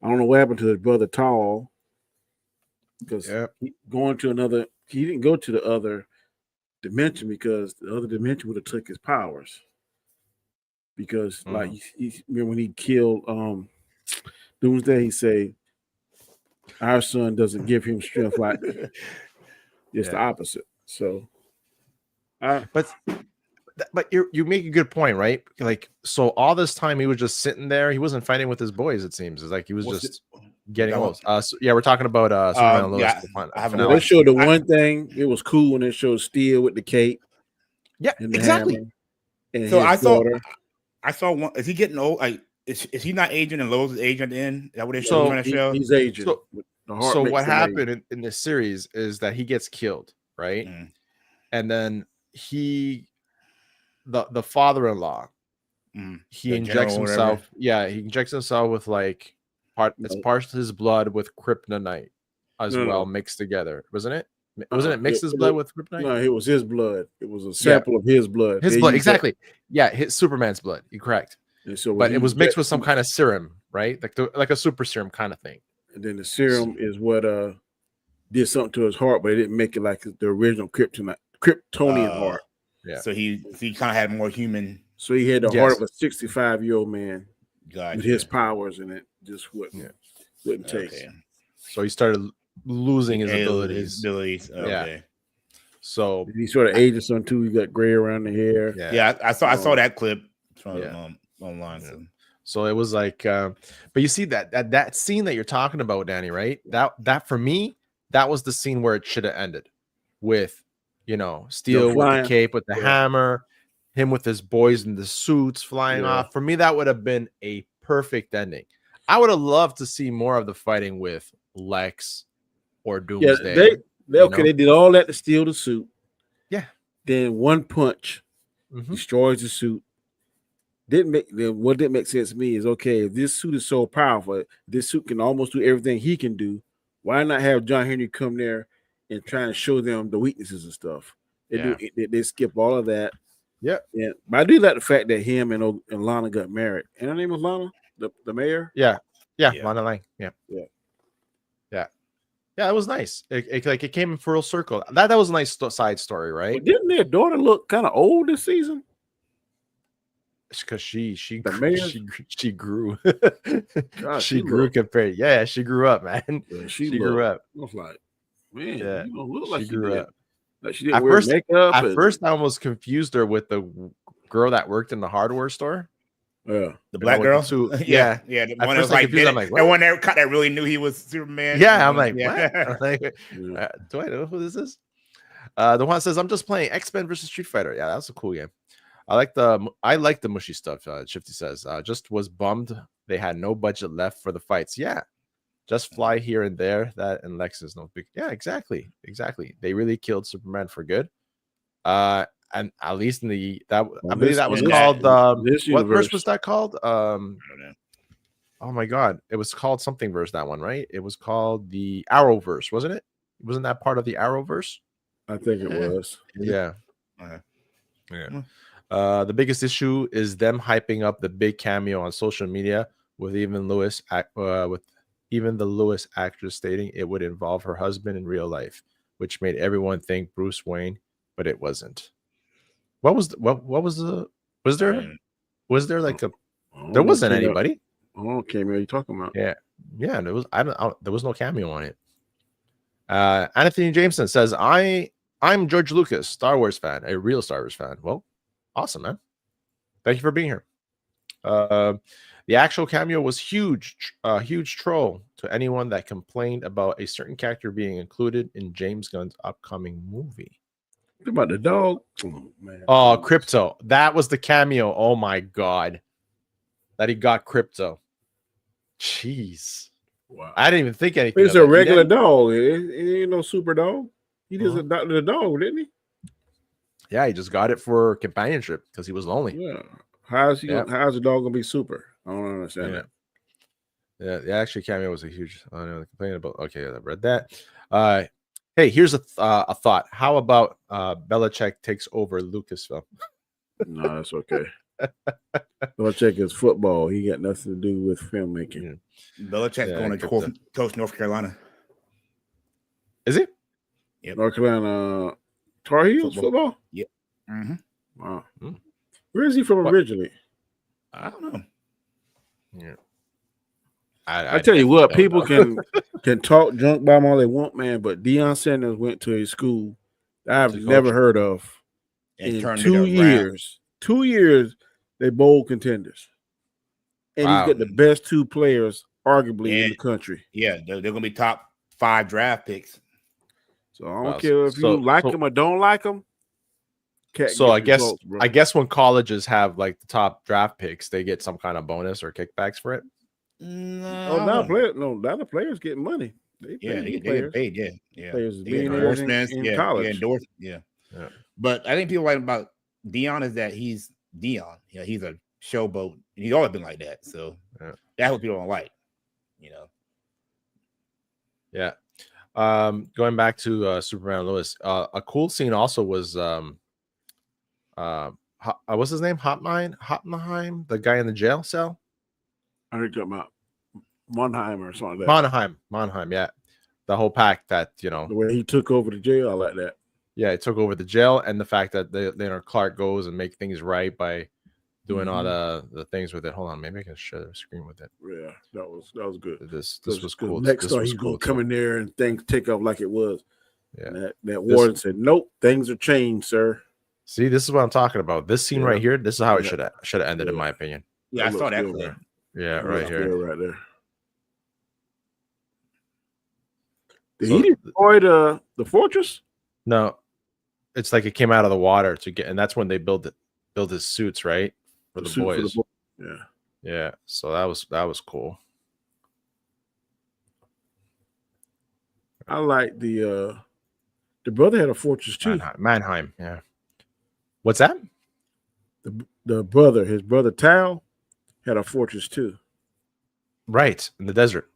[SPEAKER 4] I don't know what happened to his brother T.H.O. because he didn't go to the other dimension because the other dimension would have took his powers. Because like remember when he killed Doomsday, he said our son doesn't give him strength like it's the opposite. So
[SPEAKER 2] but you make a good point, right? Like, so all this time he was just sitting there. He wasn't fighting with his boys. It seems it's like he was just getting close. We're talking about Superman and Lois.
[SPEAKER 4] They showed the one thing. It was cool when they showed Steel with the cape.
[SPEAKER 2] Yeah, exactly.
[SPEAKER 4] And
[SPEAKER 3] so I saw one. Is he getting old? Like, is he not aging and Lois is aging at the end? Is that what they're trying to show?
[SPEAKER 4] He's aging.
[SPEAKER 2] So what happened in this series is that he gets killed, right? And then the father-in-law, he injects himself. Yeah, he injects himself with like it's part of his blood with kryptonite as well mixed together, wasn't it? Wasn't it mixed his blood with kryptonite?
[SPEAKER 4] No, it was his blood. It was a sample of his blood.
[SPEAKER 2] His blood, exactly. Yeah, his Superman's blood. You're correct. So but it was mixed with some kind of serum, right? Like a super serum kind of thing.
[SPEAKER 4] And then the serum is what did something to his heart, but it didn't make it like the original Kryptonian heart.
[SPEAKER 3] Yeah. So he kind of had more human.
[SPEAKER 4] So he had the heart of a 65-year-old man with his powers, and it just wouldn't take.
[SPEAKER 2] So he started losing his abilities.
[SPEAKER 3] Okay.
[SPEAKER 2] Yeah. So
[SPEAKER 4] he sort of aged some too. He got gray around the hair.
[SPEAKER 3] Yeah. I saw that clip from online.
[SPEAKER 2] So it was like, but you see that scene that you're talking about, Danny, right? That for me, that was the scene where it should have ended with, Steel with the cape, with the hammer, him with his boys in the suits flying off. For me, that would have been a perfect ending. I would have loved to see more of the fighting with Lex or Doomsday.
[SPEAKER 4] They did all that to steal the suit.
[SPEAKER 2] Yeah.
[SPEAKER 4] Then one punch destroys the suit. What didn't make sense to me is, okay, if this suit is so powerful, this suit can almost do everything he can do. Why not have John Henry come there and try and show them the weaknesses and stuff? They skip all of that.
[SPEAKER 2] Yeah.
[SPEAKER 4] But I do like the fact that him and Lana got married. And her name was Lana, the mayor?
[SPEAKER 2] Yeah. Lana Lang. Yeah. Yeah, it was nice. It came in full circle. That was a nice side story, right?
[SPEAKER 4] But didn't their daughter look kind of old this season?
[SPEAKER 2] Because she grew.
[SPEAKER 4] God,
[SPEAKER 2] she grew compared. Yeah, she grew up, man.
[SPEAKER 4] Yeah,
[SPEAKER 2] she grew up.
[SPEAKER 4] I was like, man, you don't look like
[SPEAKER 2] she grew up.
[SPEAKER 4] Like she didn't wear makeup.
[SPEAKER 2] At first, I almost confused her with the girl that worked in the hardware store.
[SPEAKER 4] Yeah,
[SPEAKER 3] the black girl.
[SPEAKER 2] Yeah.
[SPEAKER 3] The one that was like, I'm like, the one that really knew he was Superman.
[SPEAKER 2] Yeah, I'm like, what? I'm like, do I know who this is? The one that says, I'm just playing X-Men versus Street Fighter. Yeah, that's a cool game. I like the mushy stuff. Shifty says, just was bummed they had no budget left for the fights. Yeah, just fly here and there. That and Lex is no big. Yeah, exactly. They really killed Superman for good. And at least in I believe that was called. What verse was that called? I don't know. Oh my God, it was called something verse. That one, right? It was called the Arrowverse, wasn't it? Wasn't that part of the Arrowverse?
[SPEAKER 4] I think it was.
[SPEAKER 2] Yeah. The biggest issue is them hyping up the big cameo on social media with even the Lois actress stating it would involve her husband in real life, which made everyone think Bruce Wayne, but it wasn't. Was there like there wasn't anybody?
[SPEAKER 4] Oh, cameo you talking about?
[SPEAKER 2] Yeah, there was. There was no cameo on it. Anthony Jameson says, I I'm George Lucas, Star Wars fan, a real Star Wars fan. Well, awesome, man. Thank you for being here. The actual cameo was huge, huge troll to anyone that complained about a certain character being included in James Gunn's upcoming movie.
[SPEAKER 4] What about the dog? Oh, man.
[SPEAKER 2] Oh, Crypto. That was the cameo. Oh my God. That he got Crypto. Jeez.
[SPEAKER 4] Wow.
[SPEAKER 2] I didn't even think anything.
[SPEAKER 4] It's a regular dog. It ain't no super dog. He just adopted a dog, didn't he?
[SPEAKER 2] Yeah, he just got it for companionship because he was lonely.
[SPEAKER 4] Yeah. How's the dog gonna be super? I don't understand that.
[SPEAKER 2] Yeah, the actual cameo was a huge. I don't know, complaining about. Okay, I read that. Hey, here's a thought. How about Belichick takes over Lucasfilm?
[SPEAKER 4] No, that's okay. Belichick is football. He got nothing to do with filmmaking.
[SPEAKER 3] Belichick's going to coach North Carolina.
[SPEAKER 2] Is he?
[SPEAKER 3] Yep.
[SPEAKER 4] North Carolina Tar Heels football?
[SPEAKER 3] Yep. Mm-hmm.
[SPEAKER 4] Wow. Mm-hmm. Where is he from originally?
[SPEAKER 3] I don't know.
[SPEAKER 2] Yeah.
[SPEAKER 4] I tell you what, people can talk junk by him all they want, man, but Deion Sanders went to a school I've never heard of. In 2 years. 2 years, they bowl contenders. And he's got the best two players, arguably, in the country.
[SPEAKER 3] Yeah, they're going to be top 5 draft picks.
[SPEAKER 4] So I don't care if you like them or don't like them.
[SPEAKER 2] So I guess when colleges have like the top draft picks, they get some kind of bonus or kickbacks for it.
[SPEAKER 4] No, not the players getting money. They get paid.
[SPEAKER 3] Yeah.
[SPEAKER 4] Players endorsements in college.
[SPEAKER 3] Yeah. But I think people like about Deion is that he's Deion. Yeah, he's a showboat. He's always been like that. So that's what people don't like.
[SPEAKER 2] Yeah. Going back to Superman Lois, a cool scene also was what's his name? Hoppenheim, the guy in the jail cell.
[SPEAKER 4] I think you're talking about Monheim or something like that.
[SPEAKER 2] Monheim, yeah. The whole pack that,
[SPEAKER 4] the way he took over the jail, I like that.
[SPEAKER 2] Yeah, he took over the jail, and the fact that Clark goes and make things right by doing all the things with it. Hold on, maybe I can share the screen with it.
[SPEAKER 4] Yeah, that was good.
[SPEAKER 2] This was cool.
[SPEAKER 4] Next time he's gonna come in there and things take off like it was.
[SPEAKER 2] Yeah,
[SPEAKER 4] and that warden said, "Nope, things are changed, sir."
[SPEAKER 2] See, this is what I'm talking about. This scene right here. This is how it should have ended, in my opinion.
[SPEAKER 3] Yeah, I saw that clip.
[SPEAKER 2] Yeah, right here,
[SPEAKER 4] right there. Did he destroy the fortress?
[SPEAKER 2] No, it's like it came out of the water to get, and that's when they build his suits, right, for the boys. Yeah. So that was cool.
[SPEAKER 4] I like the brother had a fortress too.
[SPEAKER 2] Mannheim. Yeah. What's that?
[SPEAKER 4] His brother T.H.O had a fortress too.
[SPEAKER 2] Right in the desert.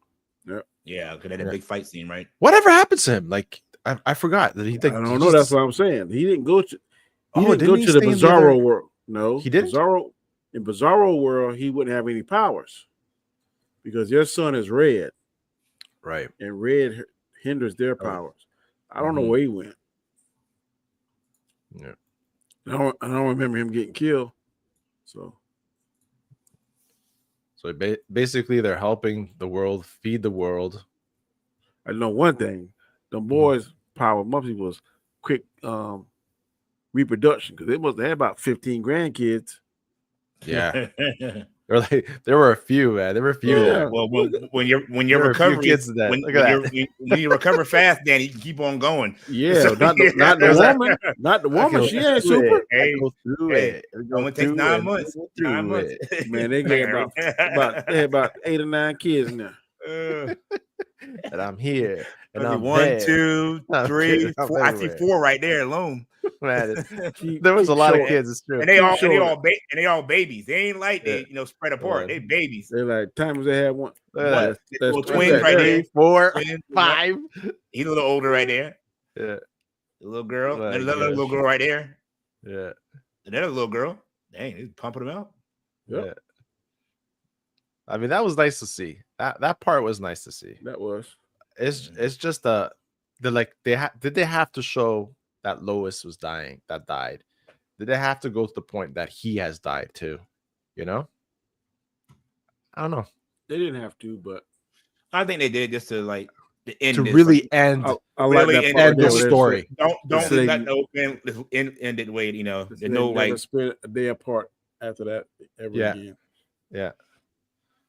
[SPEAKER 3] Yeah, because they had a big fight scene, right?
[SPEAKER 2] Whatever happened to him? Like I forgot that he.
[SPEAKER 4] I don't know. That's what I'm saying. He didn't go to. He didn't go to the Bizarro world. No,
[SPEAKER 2] he didn't.
[SPEAKER 4] In Bizarro world, he wouldn't have any powers because their son is red,
[SPEAKER 2] right?
[SPEAKER 4] And red hinders their powers. I don't know where he went.
[SPEAKER 2] Yeah,
[SPEAKER 4] I don't remember him getting killed. So
[SPEAKER 2] basically, they're helping the world feed the world.
[SPEAKER 4] I know one thing: the boys' power mostly was quick reproduction because they had about 15 grandkids.
[SPEAKER 2] Yeah, there were a few, man. There were a few.
[SPEAKER 3] Yeah. Well, when you're recovering, when you recover fast, Dan, you can keep on going.
[SPEAKER 4] Yeah, so, not the woman. Not the woman. She ain't super.
[SPEAKER 3] Go through it. It only takes 9 months. 9 months.
[SPEAKER 4] Man, they get about 8 or 9 kids now.
[SPEAKER 2] And I'm here. And I'm
[SPEAKER 3] 1, 2, 3, 4. I see 4 right there alone.
[SPEAKER 2] Man, there was a lot of kids. It's true.
[SPEAKER 3] And they all babies. They ain't like they spread apart. They babies.
[SPEAKER 4] They're like times they had one.
[SPEAKER 3] That's twins right there.
[SPEAKER 2] 4, 5.
[SPEAKER 3] He's a little older right there.
[SPEAKER 2] Yeah.
[SPEAKER 3] The little girl. And another little girl right there.
[SPEAKER 2] Yeah.
[SPEAKER 3] Another little girl. Dang, he's pumping them out.
[SPEAKER 2] Yeah. I mean, that was nice to see. That part was nice to see.
[SPEAKER 4] That was.
[SPEAKER 2] It's just did they have to show that Lois was dying, that died? Did they have to go to the point that he has died too? I don't know.
[SPEAKER 4] They didn't have to, but
[SPEAKER 3] I think they did just to like end
[SPEAKER 2] to
[SPEAKER 3] this,
[SPEAKER 2] really
[SPEAKER 3] like,
[SPEAKER 2] end,
[SPEAKER 4] I like
[SPEAKER 3] really
[SPEAKER 4] that
[SPEAKER 3] end,
[SPEAKER 4] part
[SPEAKER 2] end the
[SPEAKER 4] there where they
[SPEAKER 2] story.
[SPEAKER 3] don't
[SPEAKER 4] say
[SPEAKER 3] leave nothing open. Just end it way, there's no
[SPEAKER 4] never
[SPEAKER 3] like
[SPEAKER 4] spend a day apart after that ever again.
[SPEAKER 2] Yeah.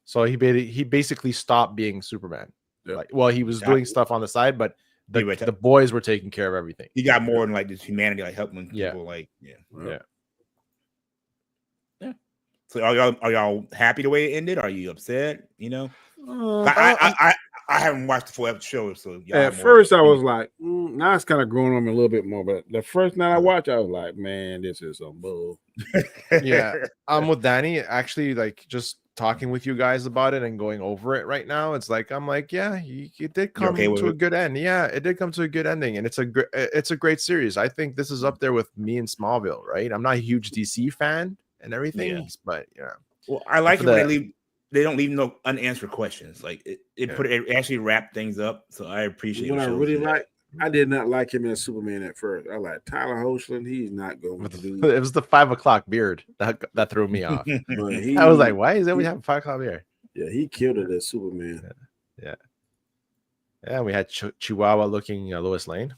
[SPEAKER 2] So he basically stopped being Superman.
[SPEAKER 4] Yep.
[SPEAKER 2] Like, well, he was doing stuff on the side, but the boys were taking care of everything.
[SPEAKER 3] He got more than like this humanity, like helping people, like
[SPEAKER 2] yeah.
[SPEAKER 3] So are y'all happy the way it ended? Are you upset? I haven't watched the full episode, so
[SPEAKER 4] at first I was like, now it's kind of growing on me a little bit more. But the first night I watched, I was like, man, this is some bull.
[SPEAKER 2] Yeah, I'm with Danny. Actually, like just talking with you guys about it and going over it right now. It's like I'm like, yeah, it did come to a good end. Yeah, it did come to a good ending, and it's a great series. I think this is up there with me and Smallville. Right? I'm not a huge DC fan and everything, but yeah.
[SPEAKER 3] Well, I like it when they don't leave no unanswered questions. Like it actually wrapped things up. So I appreciate
[SPEAKER 4] what I really like. I did not like him as Superman at first. I like Tyler Hoechlin. He's not going to do.
[SPEAKER 2] It was the 5 o'clock beard that threw me off. I was like, why is it we have a 5 o'clock beard?
[SPEAKER 4] Yeah, he killed it as Superman.
[SPEAKER 2] Yeah. We had Chihuahua looking Lois Lane.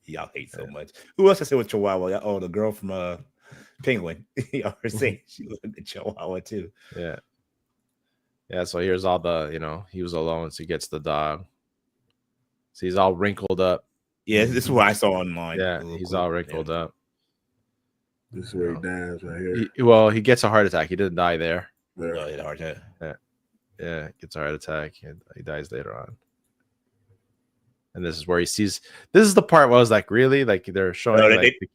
[SPEAKER 3] Y'all hate so much. Who else I said with Chihuahua? Oh, the girl from Penguin. Y'all were saying she looked at Chihuahua too.
[SPEAKER 2] Yeah. So here's all the he was alone, so he gets the dog. So he's all wrinkled up.
[SPEAKER 3] Yeah, this is what I saw online.
[SPEAKER 2] Yeah, he's all wrinkled up.
[SPEAKER 4] This is where he dies right here.
[SPEAKER 2] He gets a heart attack. He didn't die there.
[SPEAKER 3] He had a heart attack.
[SPEAKER 2] Yeah, gets a heart attack. And he dies later on. And this is where he sees. This is the part where I was like, really? Like they're showing.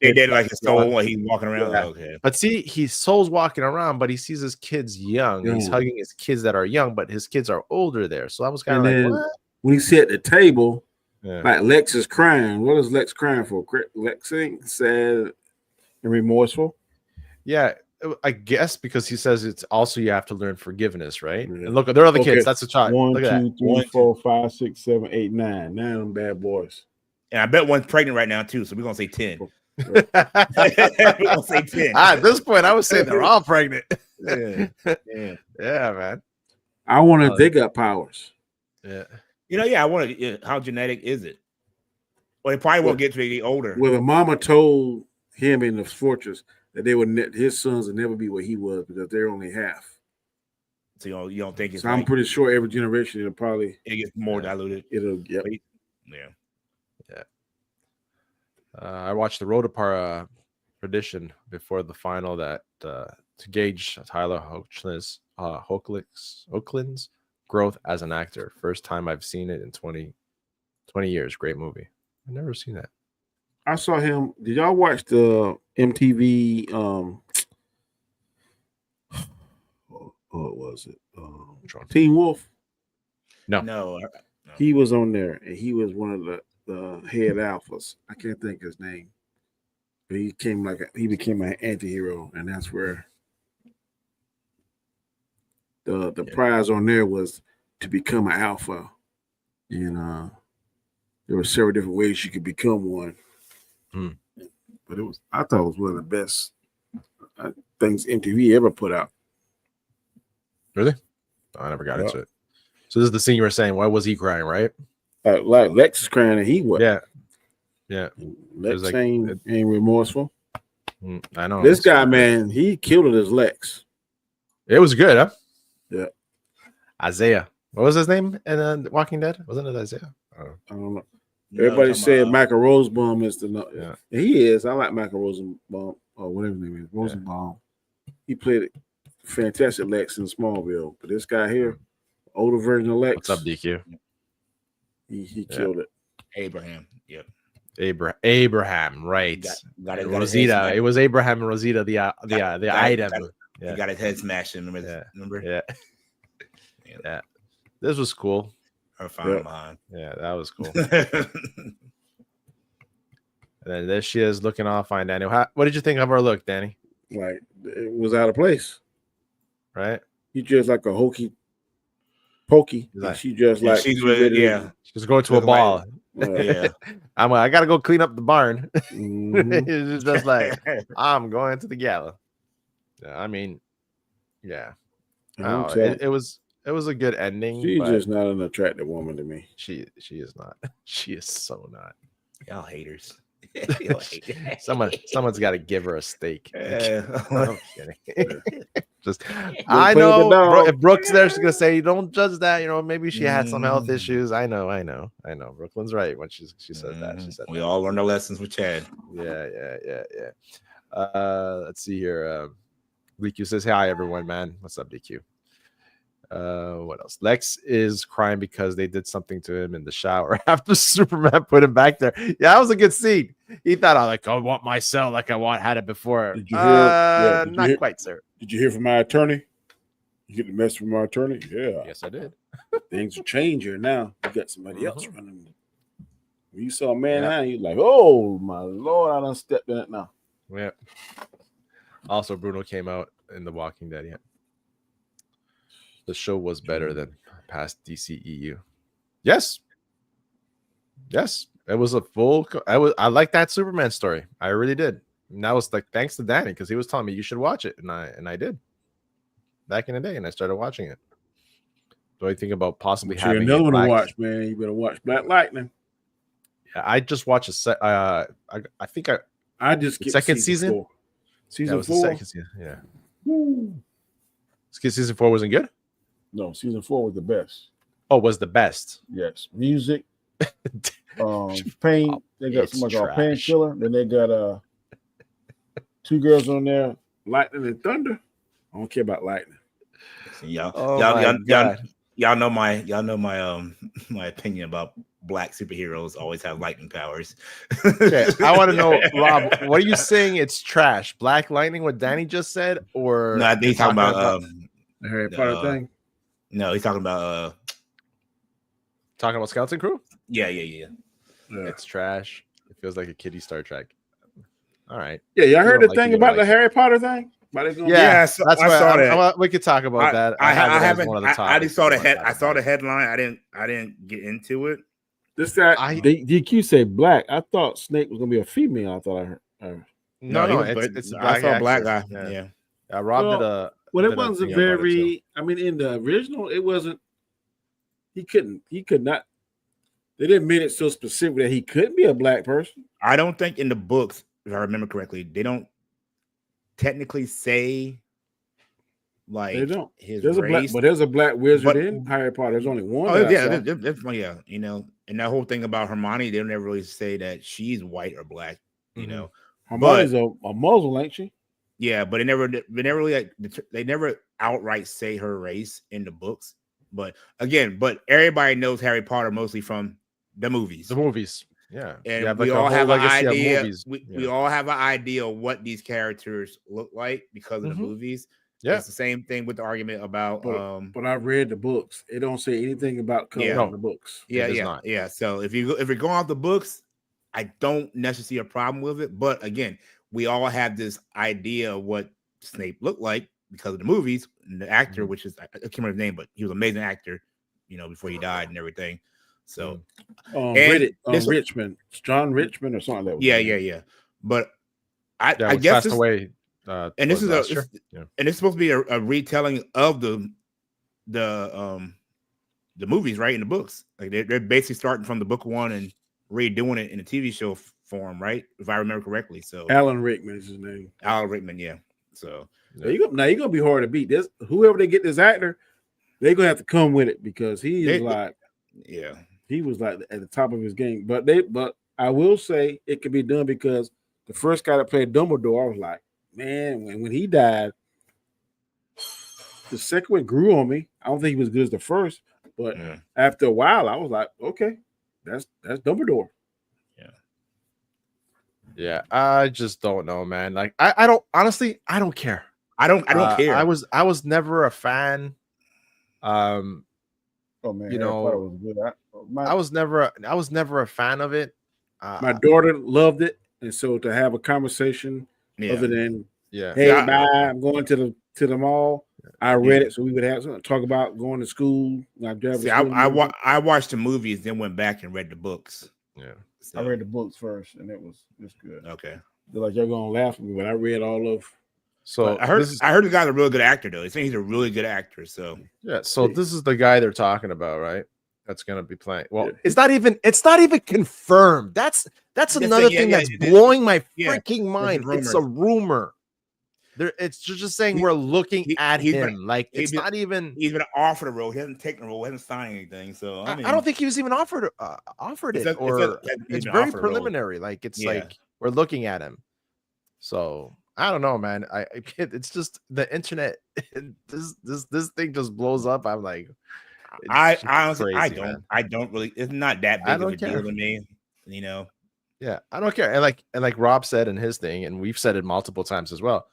[SPEAKER 3] They did like his soul while he's walking around.
[SPEAKER 2] Yeah.
[SPEAKER 3] Okay.
[SPEAKER 2] But see, his soul's walking around, but he sees his kids young. He's hugging his kids that are young, but his kids are older there. So I was kind of like, what?
[SPEAKER 4] When he sit at the table, like Lex is crying. What is Lex crying for? Lex sad and remorseful.
[SPEAKER 2] Yeah, I guess because he says it's also you have to learn forgiveness, right? Yeah. And look, there are other kids. That's a child.
[SPEAKER 4] 1, 2, 3, 4, 5, 6, 7, 8, 9. 9 of them bad boys.
[SPEAKER 3] And I bet one's pregnant right now too. So we're gonna say 10. We're gonna say 10.
[SPEAKER 2] At this point, I would say they're all pregnant. Yeah, man.
[SPEAKER 4] I want to. They got powers.
[SPEAKER 2] Yeah.
[SPEAKER 3] I want to. How genetic is it? Well, it probably won't get to be older.
[SPEAKER 4] Well, the mama told him in the fortress that his sons would never be what he was because they're only half.
[SPEAKER 3] So you don't think it's?
[SPEAKER 4] So I'm pretty sure every generation it
[SPEAKER 3] gets more diluted.
[SPEAKER 2] I watched the Rotapara tradition before the final that to gauge Tyler Hoechlin's growth as an actor. First time I've seen it in 20 years. Great movie. I've never seen that.
[SPEAKER 4] I saw him. Did y'all watch the MTV? What was it? Teen Wolf?
[SPEAKER 3] No.
[SPEAKER 4] He was on there, and he was one of the head alphas. I can't think of his name, but he became an anti-hero, and that's where the prize on there was to become an alpha, and there were several different ways you could become one. But I thought it was one of the best things MTV ever put out.
[SPEAKER 2] Really? I never got into it. So this is the scene you were saying. Why was he crying, right?
[SPEAKER 4] Like Lex is crying and he was.
[SPEAKER 2] Yeah.
[SPEAKER 4] Lex ain't remorseful.
[SPEAKER 2] I know.
[SPEAKER 4] This guy, man, he killed it as Lex.
[SPEAKER 2] It was good, huh?
[SPEAKER 4] Yeah.
[SPEAKER 2] Isaiah. What was his name in Walking Dead? Wasn't it Isaiah?
[SPEAKER 4] I don't know. Everybody said Michael Rosenbaum is the he is. I like Michael Rosenbaum or whatever his name is. Rosenbaum. He played it fantastic Lex in Smallville. But this guy here, older version of Lex.
[SPEAKER 2] What's up, DQ?
[SPEAKER 4] He killed it.
[SPEAKER 3] Abraham. Yep.
[SPEAKER 2] Abraham, right.
[SPEAKER 3] Got
[SPEAKER 2] Rosita. It was Abraham and Rosita, the item.
[SPEAKER 3] He got his head smashed in. Remember?
[SPEAKER 2] Yeah. This was cool.
[SPEAKER 3] Her final behind.
[SPEAKER 2] Yeah, that was cool. And then there she is looking all fine, Danny. What did you think of her look, Danny?
[SPEAKER 4] Like, it was out of place.
[SPEAKER 2] Right?
[SPEAKER 4] He dressed like a hokey pokey.
[SPEAKER 2] Like,
[SPEAKER 4] she just like
[SPEAKER 3] she's
[SPEAKER 2] going to a ball.
[SPEAKER 3] Yeah.
[SPEAKER 2] I gotta go clean up the barn.
[SPEAKER 4] Mm-hmm.
[SPEAKER 2] It's just like I'm going to the gala. I mean, yeah. It was It was a good ending.
[SPEAKER 4] She's just not an attractive woman to me.
[SPEAKER 2] She is not. She is so not.
[SPEAKER 3] Y'all haters.
[SPEAKER 2] Someone's got to give her a steak. I'm kidding. Just
[SPEAKER 4] I know.
[SPEAKER 2] If Brooke's there, she's gonna say, "Don't judge that." You know, maybe she had some health issues. I know. Brooklyn's right when she said that. She said
[SPEAKER 3] we all learned our lessons with Chad.
[SPEAKER 2] Yeah. Let's see here. DQ says, "Hi everyone, man. What's up, DQ?" What else? Lex is crying because they did something to him in the shower after Superman put him back there. Yeah, that was a good scene. He thought, I want my cell like I had it before.
[SPEAKER 4] Did you hear?
[SPEAKER 2] Not quite, sir.
[SPEAKER 4] Did you hear from my attorney? You get the message from my attorney? Yeah.
[SPEAKER 2] Yes, I did.
[SPEAKER 4] Things are changing now. You got somebody else running. When you saw Manhunt, you're like, oh my Lord, I done stepped in it now.
[SPEAKER 2] Yeah. Also, Bruno came out in The Walking Dead. Yeah. The show was better than past DCEU. Yes. It was a full. I like that Superman story. I really did. And that was like thanks to Danny because he was telling me you should watch it, and I did back in the day, and I started watching it. So I think about possibly having
[SPEAKER 4] another one to watch, man. You better watch Black Lightning.
[SPEAKER 2] Yeah, I just watched I think
[SPEAKER 4] I just
[SPEAKER 2] second season.
[SPEAKER 4] 4. Season 4.
[SPEAKER 2] The second season. Yeah. Woo. Season 4 wasn't good.
[SPEAKER 4] No, season 4 was the best.
[SPEAKER 2] Oh, was the best.
[SPEAKER 4] Yes, music. Pain. They got somebody called Painkiller. Then they got 2 girls on there, Lightning and Thunder. I don't care about Lightning.
[SPEAKER 3] Y'all know my my opinion about black superheroes always have lightning powers.
[SPEAKER 2] Okay, I want to know, Rob, what are you saying? It's trash. Black Lightning, what Danny just said, or
[SPEAKER 3] no? He's talking about
[SPEAKER 4] the Harry Potter thing.
[SPEAKER 3] No, he's talking about
[SPEAKER 2] Skeleton Crew.
[SPEAKER 3] Yeah.
[SPEAKER 2] It's trash. It feels like a kiddie Star Trek. All right.
[SPEAKER 4] Yeah, y'all heard the thing about the Harry Potter thing?
[SPEAKER 2] That's why I saw that. We could talk about that.
[SPEAKER 3] I haven't. I just saw the head. I saw the headline. I didn't get into it.
[SPEAKER 4] This guy, DQ said black. I thought Snake was gonna be a female. I thought I heard.
[SPEAKER 2] No, it's
[SPEAKER 3] I saw a black guy. Yeah.
[SPEAKER 2] Rob did a.
[SPEAKER 4] Well, it wasn't very. I mean, in the original, it wasn't. He could not. They didn't mean it so specific that he couldn't be a black person.
[SPEAKER 3] I don't think in the books, if I remember correctly, they don't technically say like
[SPEAKER 4] they don't.
[SPEAKER 3] His
[SPEAKER 4] there's
[SPEAKER 3] race.
[SPEAKER 4] There's a black wizard in Harry Potter. There's only one.
[SPEAKER 3] Oh yeah, yeah. You know, and that whole thing about Hermione, they don't ever really say that she's white or black. You know,
[SPEAKER 4] Hermione's a Muslim, ain't she?
[SPEAKER 3] Yeah, but they never outright say her race in the books. But again, everybody knows Harry Potter mostly from the movies.
[SPEAKER 2] Yeah,
[SPEAKER 3] and we all have an idea. We all have an idea of what these characters look like because of the movies. Yeah, it's the same thing with the argument about.
[SPEAKER 4] But I read the books. It don't say anything about color in the books.
[SPEAKER 3] Yeah. So if you're going off the books, I don't necessarily see a problem with it. But again, we all have this idea of what Snape looked like because of the movies and the actor, which is I can't remember his name, but he was an amazing actor, before he died and everything. So
[SPEAKER 4] Richmond, John Richmond or something like that.
[SPEAKER 3] Yeah. But I guess
[SPEAKER 2] passed away.
[SPEAKER 3] And this is and it's supposed to be a retelling of the movies, right? In the books, like they're basically starting from the book 1 and redoing it in a TV show form, right? If I remember correctly. So
[SPEAKER 4] Alan Rickman is his name.
[SPEAKER 3] Alan Rickman, yeah. So
[SPEAKER 4] now you're gonna be hard to beat. This whoever they get this actor, they're gonna have to come with it because he was like at the top of his game. But I will say it could be done because the first guy that played Dumbledore, I was like, man, when he died, the second one grew on me. I don't think he was good as the first, but after a while, I was like, okay, that's Dumbledore.
[SPEAKER 2] Yeah, I just don't know, man. Like, I don't care.
[SPEAKER 3] I don't care.
[SPEAKER 2] I was never a fan.
[SPEAKER 4] Oh man, was good.
[SPEAKER 2] I was never a fan of it.
[SPEAKER 4] My daughter loved it, and so to have a conversation other than bye, I'm going to the mall. I read it, so we would have something to talk about going to school.
[SPEAKER 3] I watched the movies, then went back and read the books.
[SPEAKER 2] Yeah,
[SPEAKER 4] so. I read the books first, and it's good.
[SPEAKER 3] Okay,
[SPEAKER 4] They're like, you're gonna laugh at me, but I read all of
[SPEAKER 2] So
[SPEAKER 3] I heard the guy's a really good actor though. They say he's a really good actor. So
[SPEAKER 2] yeah, so this is the guy they're talking about, right? That's gonna be playing. Well, it's not even confirmed. That's another thing that's blowing my freaking mind. It's a rumor. It's just saying we're looking at him. Like it's not even.
[SPEAKER 3] He's been offered a role. He hasn't taken a role. He hasn't signed anything. So I
[SPEAKER 2] don't think he was even offered it. Or it's very preliminary. Like it's like we're looking at him. So I don't know, man. It's just the internet. This thing just blows up. I'm like,
[SPEAKER 3] I honestly, I don't really. It's not that big of a deal to me. You know.
[SPEAKER 2] Yeah, I don't care. And like Rob said in his thing, and we've said it multiple times as well.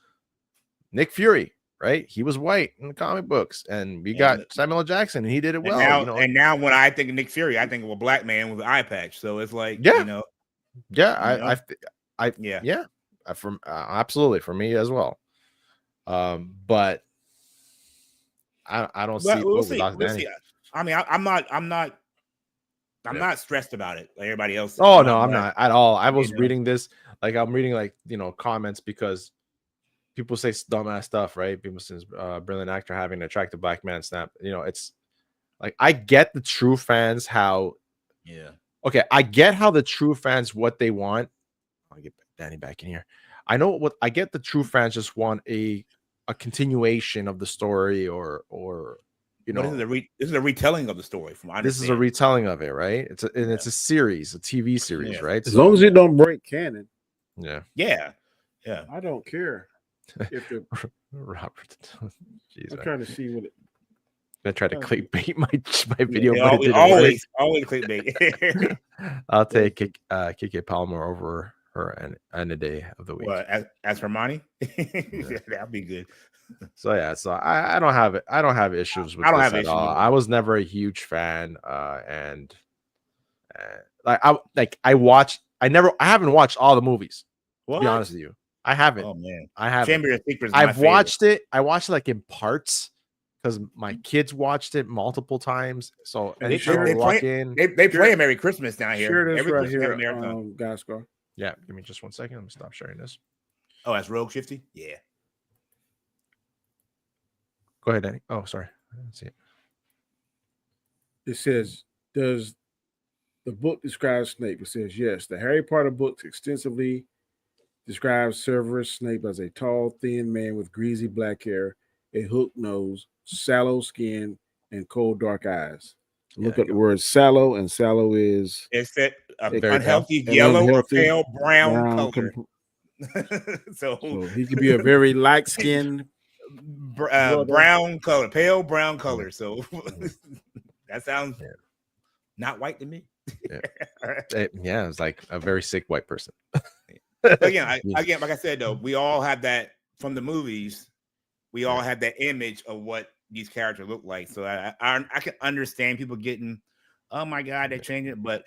[SPEAKER 2] Nick Fury, right? He was white in the comic books, and we got Samuel L. Jackson, and he did it well.
[SPEAKER 3] Now, and now when I think of Nick Fury, I think of a black man with an eye patch. So it's like, you know,
[SPEAKER 2] absolutely for me as well. But I don't see.
[SPEAKER 3] We'll see. I mean, I'm not stressed about it like everybody else.
[SPEAKER 2] Oh no, I'm not at all. I was reading this, like I'm reading comments because people say dumbass stuff, right? People say brilliant actor having an attractive black man snap. You know, it's like I get the true fans how.
[SPEAKER 3] Yeah.
[SPEAKER 2] Okay, I get how the true fans what they want. I'll get Danny back in here. I know what I get. The true fans just want a continuation of the story, or you know,
[SPEAKER 3] this is a retelling of the story.
[SPEAKER 2] This is a retelling of it, right? It's a series, a TV series, right?
[SPEAKER 4] As long as it don't break canon.
[SPEAKER 3] Yeah.
[SPEAKER 4] I don't care. If
[SPEAKER 2] Robert,
[SPEAKER 4] I'm trying to see what it.
[SPEAKER 2] I try to clickbait my video,
[SPEAKER 3] but it always clickbait.
[SPEAKER 2] I'll take Keke Palmer over her and a day of the week.
[SPEAKER 3] What, as for money? That'd be good.
[SPEAKER 2] So I don't have it. I don't have issues with this at all. I was never a huge fan, and I haven't watched all the movies. To be honest with you, I haven't.
[SPEAKER 3] Oh man,
[SPEAKER 2] I haven't.
[SPEAKER 3] Chamber of Secrets.
[SPEAKER 2] I've watched it. I watched it like in parts because my kids watched it multiple times. So
[SPEAKER 3] they play Merry Christmas down here.
[SPEAKER 4] Share this
[SPEAKER 3] Every
[SPEAKER 4] right here, Gascar.
[SPEAKER 2] Yeah, give me just 1 second. Let me stop sharing this.
[SPEAKER 3] Oh, that's Rogue Shifty? Yeah.
[SPEAKER 2] Go ahead, Danny. Oh, sorry. I didn't see it.
[SPEAKER 4] It says, does the book describe Snape? It says, yes. The Harry Potter books extensively describe Severus Snape as a tall, thin man with greasy black hair, a hooked nose, sallow skin, and cold, dark eyes. Look at the word sallow, and sallow is
[SPEAKER 3] unhealthy yellow or pale brown color. So
[SPEAKER 4] he could be a very light-skinned
[SPEAKER 3] brown color, pale brown color. So that sounds not white to me.
[SPEAKER 2] It's like a very sick white person.
[SPEAKER 3] Again, like I said though, we all have that from the movies. We all have that image of what these characters look like. So I can understand people getting, oh my god, they changed it, but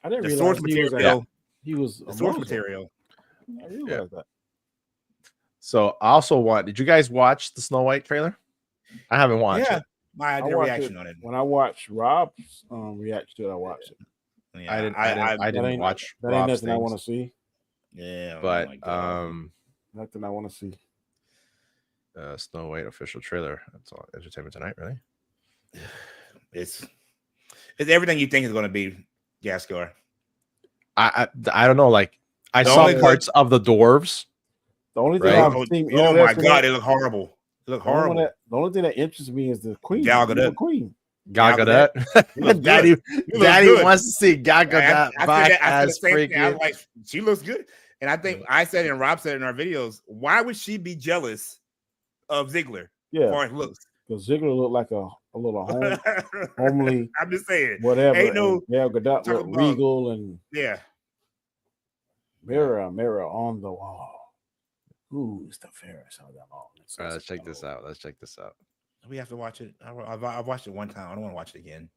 [SPEAKER 4] I didn't realize source material. He was
[SPEAKER 3] the source material.
[SPEAKER 4] I realized that.
[SPEAKER 2] So I also did you guys watch the Snow White trailer? I haven't watched it.
[SPEAKER 3] I did a reaction on it.
[SPEAKER 4] When I watched Rob's reaction to it, I watched it.
[SPEAKER 2] Yeah, I didn't watch
[SPEAKER 4] that. Ain't nothing I want to see.
[SPEAKER 3] Yeah,
[SPEAKER 2] but
[SPEAKER 4] nothing I want to see.
[SPEAKER 2] Snow White official trailer. That's all Entertainment Tonight, really.
[SPEAKER 3] It's everything you think is going to be. Gascar.
[SPEAKER 2] I don't know. Like I saw parts of the dwarves.
[SPEAKER 4] The only thing I've seen.
[SPEAKER 3] Oh my god, they look horrible. They look horrible.
[SPEAKER 4] The only thing that interests me is the queen.
[SPEAKER 3] Gal Gadot.
[SPEAKER 2] Gal Gadot. Daddy wants to see Gal Gadot back as freaking.
[SPEAKER 3] I'm like, she looks good. And I think I said and Rob said in our videos, why would she be jealous of Ziegler?
[SPEAKER 4] Yeah,
[SPEAKER 3] as far as looks.
[SPEAKER 4] Because Ziegler looked like a little homely.
[SPEAKER 3] I'm just saying,
[SPEAKER 4] whatever.
[SPEAKER 3] Ain't no
[SPEAKER 4] Gal Gadot looked regal and mirror on the wall. Ooh, it's the Ferris on that wall.
[SPEAKER 2] Let's check this out.
[SPEAKER 3] We have to watch it. I've watched it one time. I don't want to watch it again.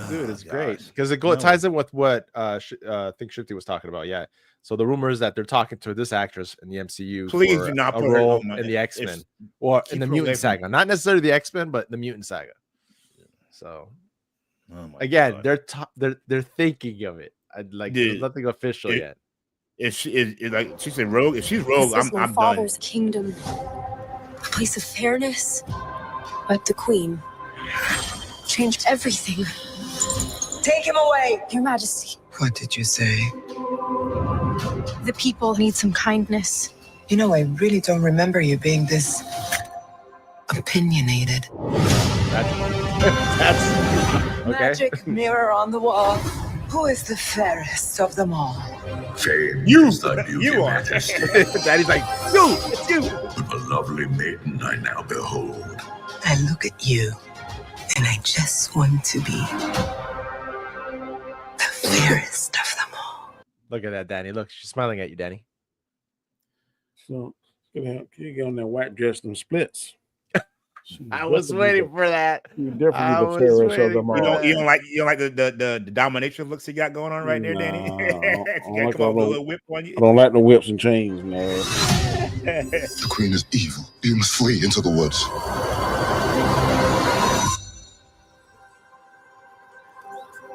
[SPEAKER 2] Dude, it's great because it ties in with what Think Shifty was talking about. Yeah. So the rumor is that they're talking to this actress in the MCU.
[SPEAKER 3] Please do not put her
[SPEAKER 2] in the X-Men or in the Mutant Saga, not necessarily the X-Men, but the Mutant Saga. So again, they're thinking of it. There's nothing official yet.
[SPEAKER 3] If she is like she said rogue, if she's rogue,
[SPEAKER 5] This is my
[SPEAKER 3] I'm
[SPEAKER 5] father's
[SPEAKER 3] done.
[SPEAKER 5] kingdom, a place of fairness. But the queen changed everything.
[SPEAKER 6] Take him away,
[SPEAKER 5] Your Majesty.
[SPEAKER 6] What did you say?
[SPEAKER 5] The people need some kindness.
[SPEAKER 6] You know, I really don't remember you being this opinionated.
[SPEAKER 2] That's okay.
[SPEAKER 6] Magic mirror on the wall. Who is the fairest of them all?
[SPEAKER 7] Fame
[SPEAKER 3] You
[SPEAKER 7] is thy beauty,
[SPEAKER 3] are.
[SPEAKER 7] majesty.
[SPEAKER 2] Daddy's like, you, it's you.
[SPEAKER 7] A lovely maiden I now behold.
[SPEAKER 6] I look at you, and I just want to be the fairest of them all.
[SPEAKER 2] Look at that, Danny. Look, she's smiling at you, Danny.
[SPEAKER 4] So you get on that white dress and splits.
[SPEAKER 2] I was waiting for that.
[SPEAKER 4] You definitely the fairest of them all.
[SPEAKER 3] You don't like the domination looks you got going on right there, Danny.
[SPEAKER 4] I
[SPEAKER 3] Come on with a little whip on you.
[SPEAKER 4] I don't like the whips and chains, no.
[SPEAKER 7] The queen is evil. You must flee into the woods.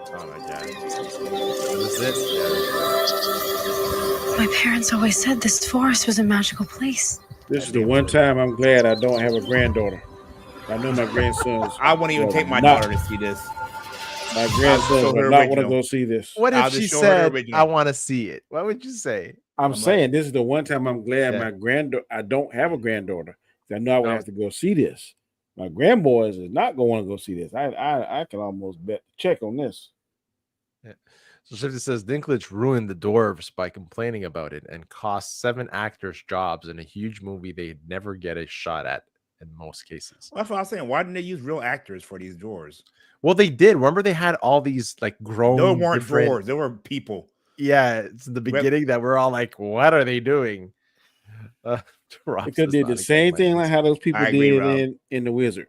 [SPEAKER 2] Oh my god. This is it.
[SPEAKER 5] My parents always said this forest was a magical place.
[SPEAKER 4] This is the one time I'm glad I don't have a granddaughter. I know my grandsons.
[SPEAKER 3] I won't even take my daughter to see this.
[SPEAKER 4] My grandsons would not want to go see this.
[SPEAKER 2] What if she said, I want to see it? What would you say?
[SPEAKER 4] I'm saying this is the one time I'm glad my granddaughter, I don't have a granddaughter. I know I would have to go see this. My grandboys is not going to want to go see this. I can almost bet check on this.
[SPEAKER 2] Yeah. So Shifty says Dinklage ruined the dwarves by complaining about it and cost 7 actors jobs in a huge movie they'd never get a shot at in most cases.
[SPEAKER 3] Well, that's what I was saying. Why didn't they use real actors for these dwarves?
[SPEAKER 2] Well, they did. Remember, they had all these like grown.
[SPEAKER 3] Those weren't dwarves. They were people.
[SPEAKER 2] Yeah, it's the beginning that we're all like, "What are they doing?"
[SPEAKER 4] Because they did the same thing like how those people did in the Wizard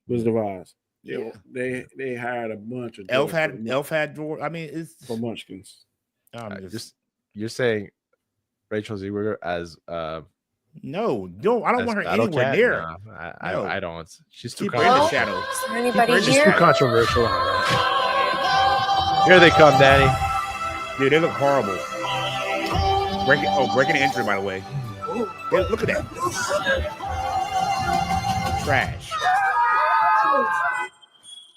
[SPEAKER 4] of Oz.
[SPEAKER 3] Yeah,
[SPEAKER 4] they hired a bunch of
[SPEAKER 3] elf had dwarves. I mean, it's
[SPEAKER 4] for munchkins.
[SPEAKER 2] You're saying Rachel Zegers as
[SPEAKER 3] no, I don't want her anywhere near.
[SPEAKER 2] No, I don't. She's too
[SPEAKER 3] in the shadow.
[SPEAKER 5] Is there anybody here?
[SPEAKER 2] She's too controversial. Here they come, Danny.
[SPEAKER 3] Dude, they look horrible. Breaking the entry, by the way. Yeah, look at that. Trash.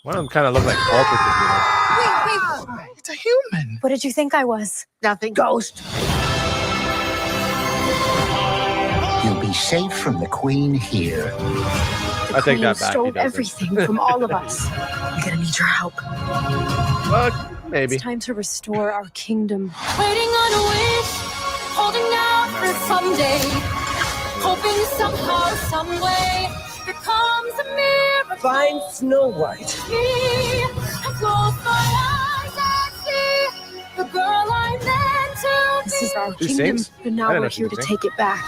[SPEAKER 2] One of them kind of look like Walter.
[SPEAKER 6] Wait. It's a human.
[SPEAKER 5] What did you think I was?
[SPEAKER 6] Nothing. Ghost.
[SPEAKER 8] You'll be safe from the queen here.
[SPEAKER 5] The
[SPEAKER 2] I take
[SPEAKER 5] queen
[SPEAKER 2] that back.
[SPEAKER 5] stole everything from all of us.
[SPEAKER 6] I'm gonna need your help.
[SPEAKER 2] Maybe.
[SPEAKER 5] It's time to restore our kingdom.
[SPEAKER 9] Waiting on a wish, holding out for someday, hoping somehow, some way, there comes a miracle.
[SPEAKER 6] Find Snow White.
[SPEAKER 9] I close my eyes and see the girl I meant to be.
[SPEAKER 5] This is our
[SPEAKER 2] She
[SPEAKER 5] kingdom,
[SPEAKER 2] sings?
[SPEAKER 5] but
[SPEAKER 2] I
[SPEAKER 5] now
[SPEAKER 2] didn't know
[SPEAKER 5] we're
[SPEAKER 2] she
[SPEAKER 5] here
[SPEAKER 2] could
[SPEAKER 5] to
[SPEAKER 2] sing.
[SPEAKER 5] take it back.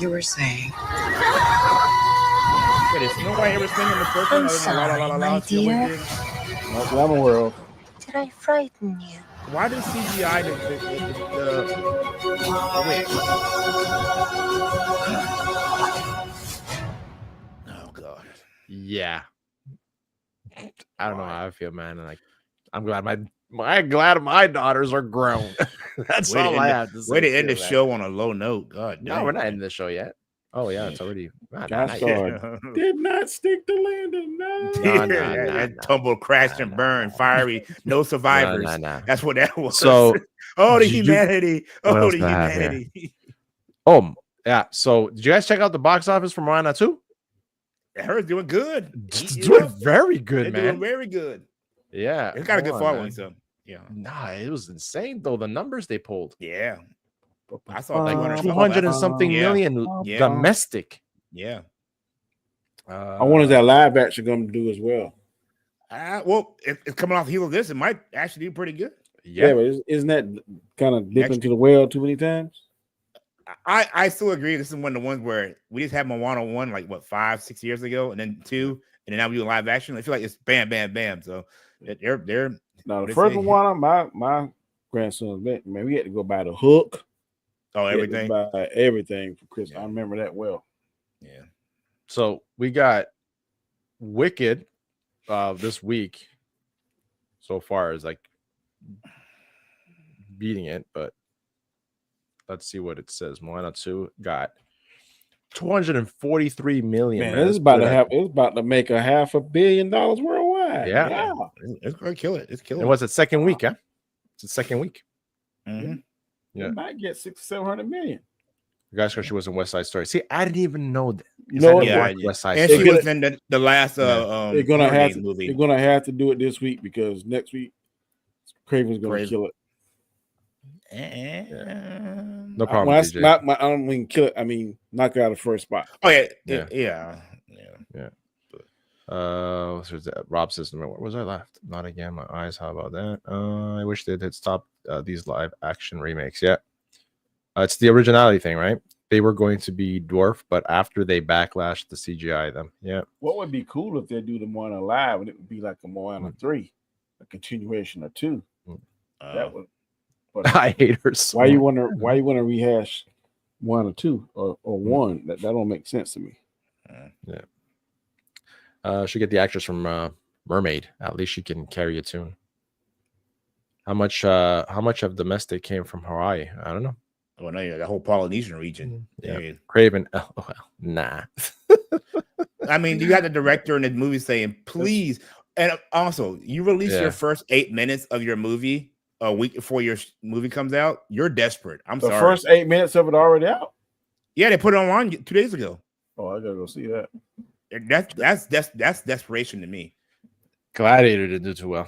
[SPEAKER 6] You were saying.
[SPEAKER 3] Wait, is nobody ever singing the first one?
[SPEAKER 9] I'm sorry, my dear.
[SPEAKER 4] Not that I'm aware of.
[SPEAKER 9] Did I frighten you?
[SPEAKER 3] Why does CGI Oh god.
[SPEAKER 2] Yeah. I don't know how I feel, man. Like, I'm glad my daughters are grown. That's all I have to say.
[SPEAKER 3] Way to end the show on a low note. God damn.
[SPEAKER 2] No, we're not ending the show yet. Oh yeah, it's already.
[SPEAKER 4] Did not stick the landing. No.
[SPEAKER 3] That tumble, crashed, and burned. Fiery, no survivors. That's what that was.
[SPEAKER 2] So,
[SPEAKER 3] the humanity.
[SPEAKER 2] What
[SPEAKER 3] The humanity.
[SPEAKER 2] Oh yeah. So, did you guys check out the box office for Moana 2?
[SPEAKER 3] Her doing good.
[SPEAKER 2] It's doing very good, man.
[SPEAKER 3] Doing very good.
[SPEAKER 2] Yeah,
[SPEAKER 3] it's got a good following. So yeah.
[SPEAKER 2] Nah, it was insane though. The numbers they pulled.
[SPEAKER 3] Yeah. I saw
[SPEAKER 2] like 200 and something million domestic.
[SPEAKER 3] Yeah.
[SPEAKER 4] I wonder if that live action going to do as well.
[SPEAKER 3] Well, it's coming off the heel of this. It might actually do pretty good.
[SPEAKER 4] Yeah, but isn't that kind of dipping into the well too many times?
[SPEAKER 3] I still agree. This is one of the ones where we just had Moana 1 like 5-6 years ago, and then 2, and then now we do live action. I feel like it's bam, bam, bam. So they're
[SPEAKER 4] now the first Moana, my grandson, man, we had to go buy the hook.
[SPEAKER 3] Oh, everything.
[SPEAKER 4] Buy everything for Christmas. I remember that well.
[SPEAKER 3] Yeah.
[SPEAKER 2] So we got Wicked this week so far is like beating it, but Let's see what it says. Moana 2 got 243 million.
[SPEAKER 4] Man, it's about to make $500 million worldwide.
[SPEAKER 2] Yeah.
[SPEAKER 3] It's gonna kill it. It's killing.
[SPEAKER 2] It was the second week, huh? It's the second week.
[SPEAKER 3] Mm-hmm.
[SPEAKER 4] Yeah, it might get 600-700 million.
[SPEAKER 2] Guys, because she was in West Side Story. See, I didn't even know that.
[SPEAKER 4] You know,
[SPEAKER 2] West Side
[SPEAKER 3] and
[SPEAKER 2] Story.
[SPEAKER 3] she was in the last
[SPEAKER 4] they're gonna have to
[SPEAKER 3] movie.
[SPEAKER 4] They're gonna have to do it this week because next week Craven's gonna kill it.
[SPEAKER 2] No problem.
[SPEAKER 4] I don't mean kill it. I mean knock it out of the first spot.
[SPEAKER 3] Oh yeah.
[SPEAKER 2] Rob says, "What was I left? Not again. My eyes. How about that? I wish they had stopped these live action remakes. Yeah, it's the originality thing, right? They were going to be dwarf, but after they backlashed the CGI them. Yeah.
[SPEAKER 4] What would be cool if they do the Moana live and it would be like a Moana 3, a continuation of 2. That would. But
[SPEAKER 2] I hate her. So
[SPEAKER 4] why you want to rehash 1 or 2 or 1? That don't make sense to me.
[SPEAKER 2] Yeah. Should get the actress from Mermaid. At least she can carry a tune. How much of domestic came from Hawaii? I don't know.
[SPEAKER 3] Oh no, the whole Polynesian region.
[SPEAKER 2] Yeah. Craven. Oh, well, nah.
[SPEAKER 3] I mean, you got the director in the movie saying, "Please," and also you release your first 8 minutes of your movie a week before your movie comes out. You're desperate. I'm sorry.
[SPEAKER 4] The first 8 minutes of it already out.
[SPEAKER 3] Yeah, they put it online 2 days ago.
[SPEAKER 4] Oh, I gotta go see that.
[SPEAKER 3] That's desperation to me.
[SPEAKER 2] Gladiator didn't do too well.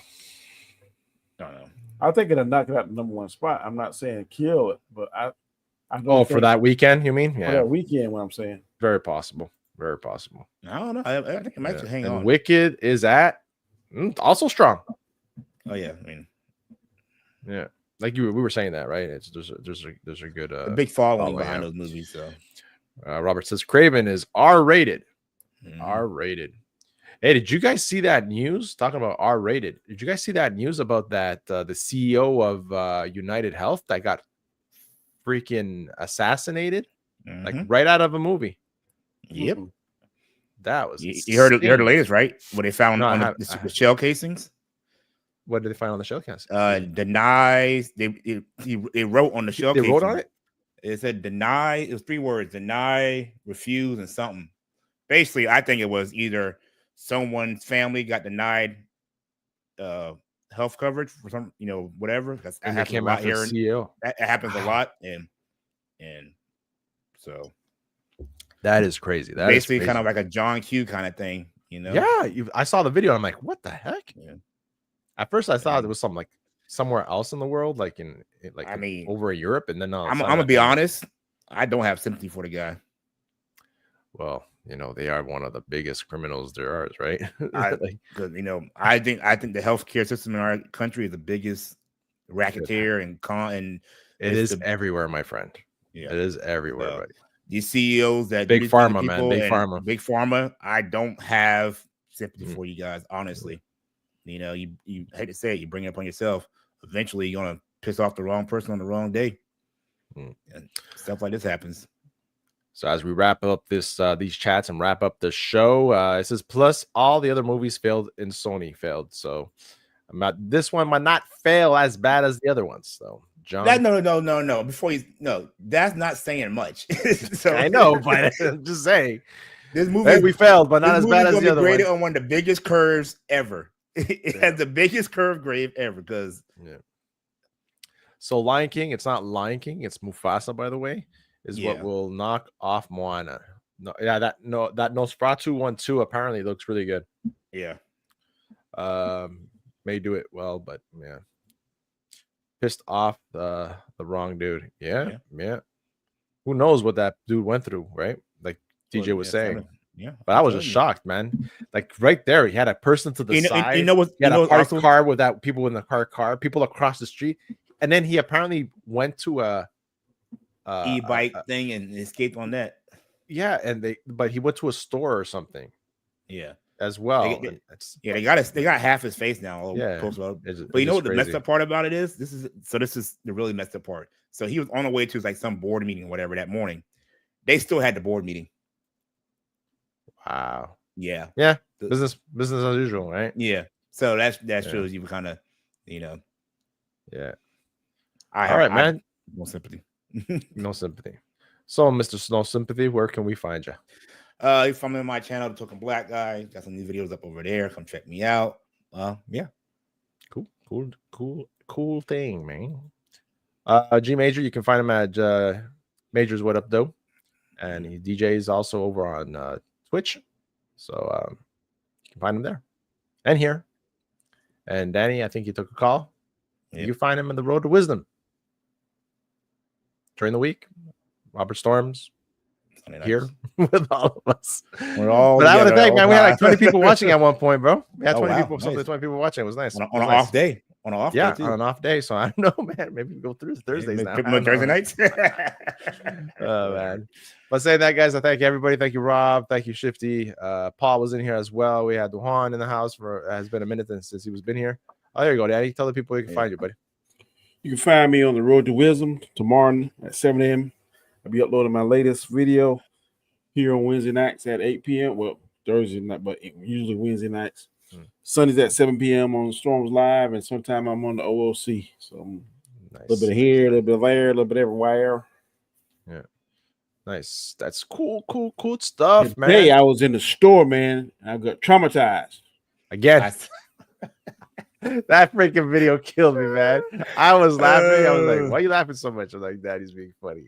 [SPEAKER 3] I don't know.
[SPEAKER 4] I think it'll knock it out the number 1 spot. I'm not saying kill it, but I
[SPEAKER 2] don't
[SPEAKER 4] think
[SPEAKER 2] for that weekend, you mean? Yeah,
[SPEAKER 4] for that weekend. What I'm saying,
[SPEAKER 2] very possible. Very possible.
[SPEAKER 3] I don't know. I think it might hang on.
[SPEAKER 2] Wicked is at also strong.
[SPEAKER 3] Oh yeah, I mean,
[SPEAKER 2] yeah, like we were saying that, right? There's a good
[SPEAKER 3] a big following behind those movies. So
[SPEAKER 2] Robert says Craven is R-rated. R-rated. Hey, did you guys see that news? Talking about R-rated. Did you guys see that news about that the CEO of United Health that got freaking assassinated, like right out of a movie?
[SPEAKER 3] Yep.
[SPEAKER 2] That was
[SPEAKER 3] you heard the latest, right? What they found on the shell casings.
[SPEAKER 2] What did they find on the shell casings?
[SPEAKER 3] Denies. They wrote on the shell casings.
[SPEAKER 2] They wrote on it?
[SPEAKER 3] It said deny. It was 3 words: deny, refuse, and something. Basically, I think it was either someone's family got denied health coverage for some, whatever. Because
[SPEAKER 2] and they came out here. CEO.
[SPEAKER 3] That happens a lot, and so
[SPEAKER 2] that is crazy. That
[SPEAKER 3] basically
[SPEAKER 2] is
[SPEAKER 3] kind of like a John Q kind of thing,
[SPEAKER 2] Yeah, I saw the video. I'm like, what the heck? Yeah. At first, I thought it was something like somewhere else in the world, like over in Europe, and then
[SPEAKER 3] I'm gonna be honest. I don't have sympathy for the guy.
[SPEAKER 2] Well, they are one of the biggest criminals there is, right?
[SPEAKER 3] I think the healthcare system in our country is the biggest racketeer and
[SPEAKER 2] it is everywhere, my friend. Yeah, it is everywhere, buddy.
[SPEAKER 3] These CEOs that
[SPEAKER 2] big pharma, man, big pharma.
[SPEAKER 3] I don't have sympathy for you guys, honestly. You hate to say it, you bring it upon yourself. Eventually, you're gonna piss off the wrong person on the wrong day. And stuff like this happens.
[SPEAKER 2] So as we wrap up these chats and wrap up the show, it says plus all the other movies failed and Sony failed. So this one might not fail as bad as the other ones. So John,
[SPEAKER 3] no. That's not saying much. So
[SPEAKER 2] I know, but I'm just saying
[SPEAKER 3] this movie
[SPEAKER 2] we failed, but not as bad as the other one.
[SPEAKER 3] On one of the biggest curves ever. It has the biggest curve grave ever because.
[SPEAKER 2] Yeah. So Lion King, it's not Lion King, it's Mufasa, by the way. Is what will knock off Moana. That Nosferatu one too apparently looks really good.
[SPEAKER 3] Yeah.
[SPEAKER 2] May do it well, but yeah. Pissed off the wrong dude. Yeah. Who knows what that dude went through, right? Like DJ was saying.
[SPEAKER 3] Yeah.
[SPEAKER 2] But I was just shocked, man. Like right there, he had a person to the side. He had a parked car without people in the car, people across the street. And then he apparently went to a
[SPEAKER 3] e-bike thing and escaped on that.
[SPEAKER 2] Yeah, but he went to a store or something.
[SPEAKER 3] Yeah,
[SPEAKER 2] as well.
[SPEAKER 3] They got half his face now. But you know what the messed up part about it is? This is the really messed up part. So he was on the way to like some board meeting or whatever that morning. They still had the board meeting.
[SPEAKER 2] Wow.
[SPEAKER 3] Yeah.
[SPEAKER 2] Yeah. Business as usual, right?
[SPEAKER 3] Yeah. So that shows you kind of,
[SPEAKER 2] Yeah.
[SPEAKER 3] I have
[SPEAKER 2] man.
[SPEAKER 3] More sympathy.
[SPEAKER 2] No sympathy. So, Mr. Snow Sympathy, where can we find you?
[SPEAKER 3] If I'm in my channel, The Token Black Guy, got some new videos up over there. Come check me out. Yeah.
[SPEAKER 2] Cool thing, man. G Major, you can find him at Major's What Up Though, and he DJs also over on Twitch, so you can find him there and here. And Danny, I think he took a call. Yep. You find him in the Road to Wisdom during the week. Robert Storms here with all of us.
[SPEAKER 3] We're all.
[SPEAKER 2] But I want to thank, man. We had like 20 people watching at one point, bro. We had 20 people. Nice. 20 people watching. It was nice.
[SPEAKER 3] On an off day. On an off day, too.
[SPEAKER 2] On an off day. So I don't know, man. Maybe we go through Thursdays now.
[SPEAKER 3] Thursday nights.
[SPEAKER 2] Oh, man. But saying that, guys, I thank everybody. Thank you, Rob. Thank you, Shifty. Paul was in here as well. We had Duhan in the house for has been a minute since he was been here. Oh, there you go, Daddy. Tell the people you can find you, buddy.
[SPEAKER 4] You can find me on the Road to Wisdom tomorrow at 7 a.m. I'll be uploading my latest video here on Wednesday nights at 8 p.m. Well, Thursday night, but usually Wednesday nights. Sundays at 7 p.m. on Storms Live, and sometime I'm on the OOC. So nice. A little bit of here, a little bit of there, a little bit everywhere.
[SPEAKER 2] Yeah. Nice. That's cool stuff, man.
[SPEAKER 4] Today I was in the store, man. I got traumatized.
[SPEAKER 2] Again. That freaking video killed me, man. I was laughing. I was like, why are you laughing so much? I was like, Daddy's being funny.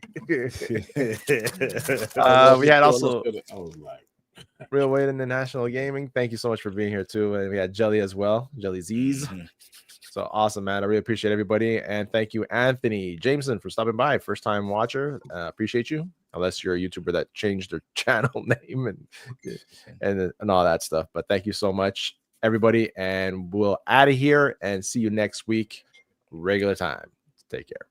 [SPEAKER 2] We had also Real Weight International Gaming. Thank you so much for being here, too. And we had Jelly as well. Jelly Z's. So awesome, man. I really appreciate everybody. And thank you, Anthony Jameson, for stopping by. First time watcher. Appreciate you. Unless you're a YouTuber that changed their channel name and all that stuff. But thank you so much, everybody, and we'll out of here and see you next week, regular time. Take care.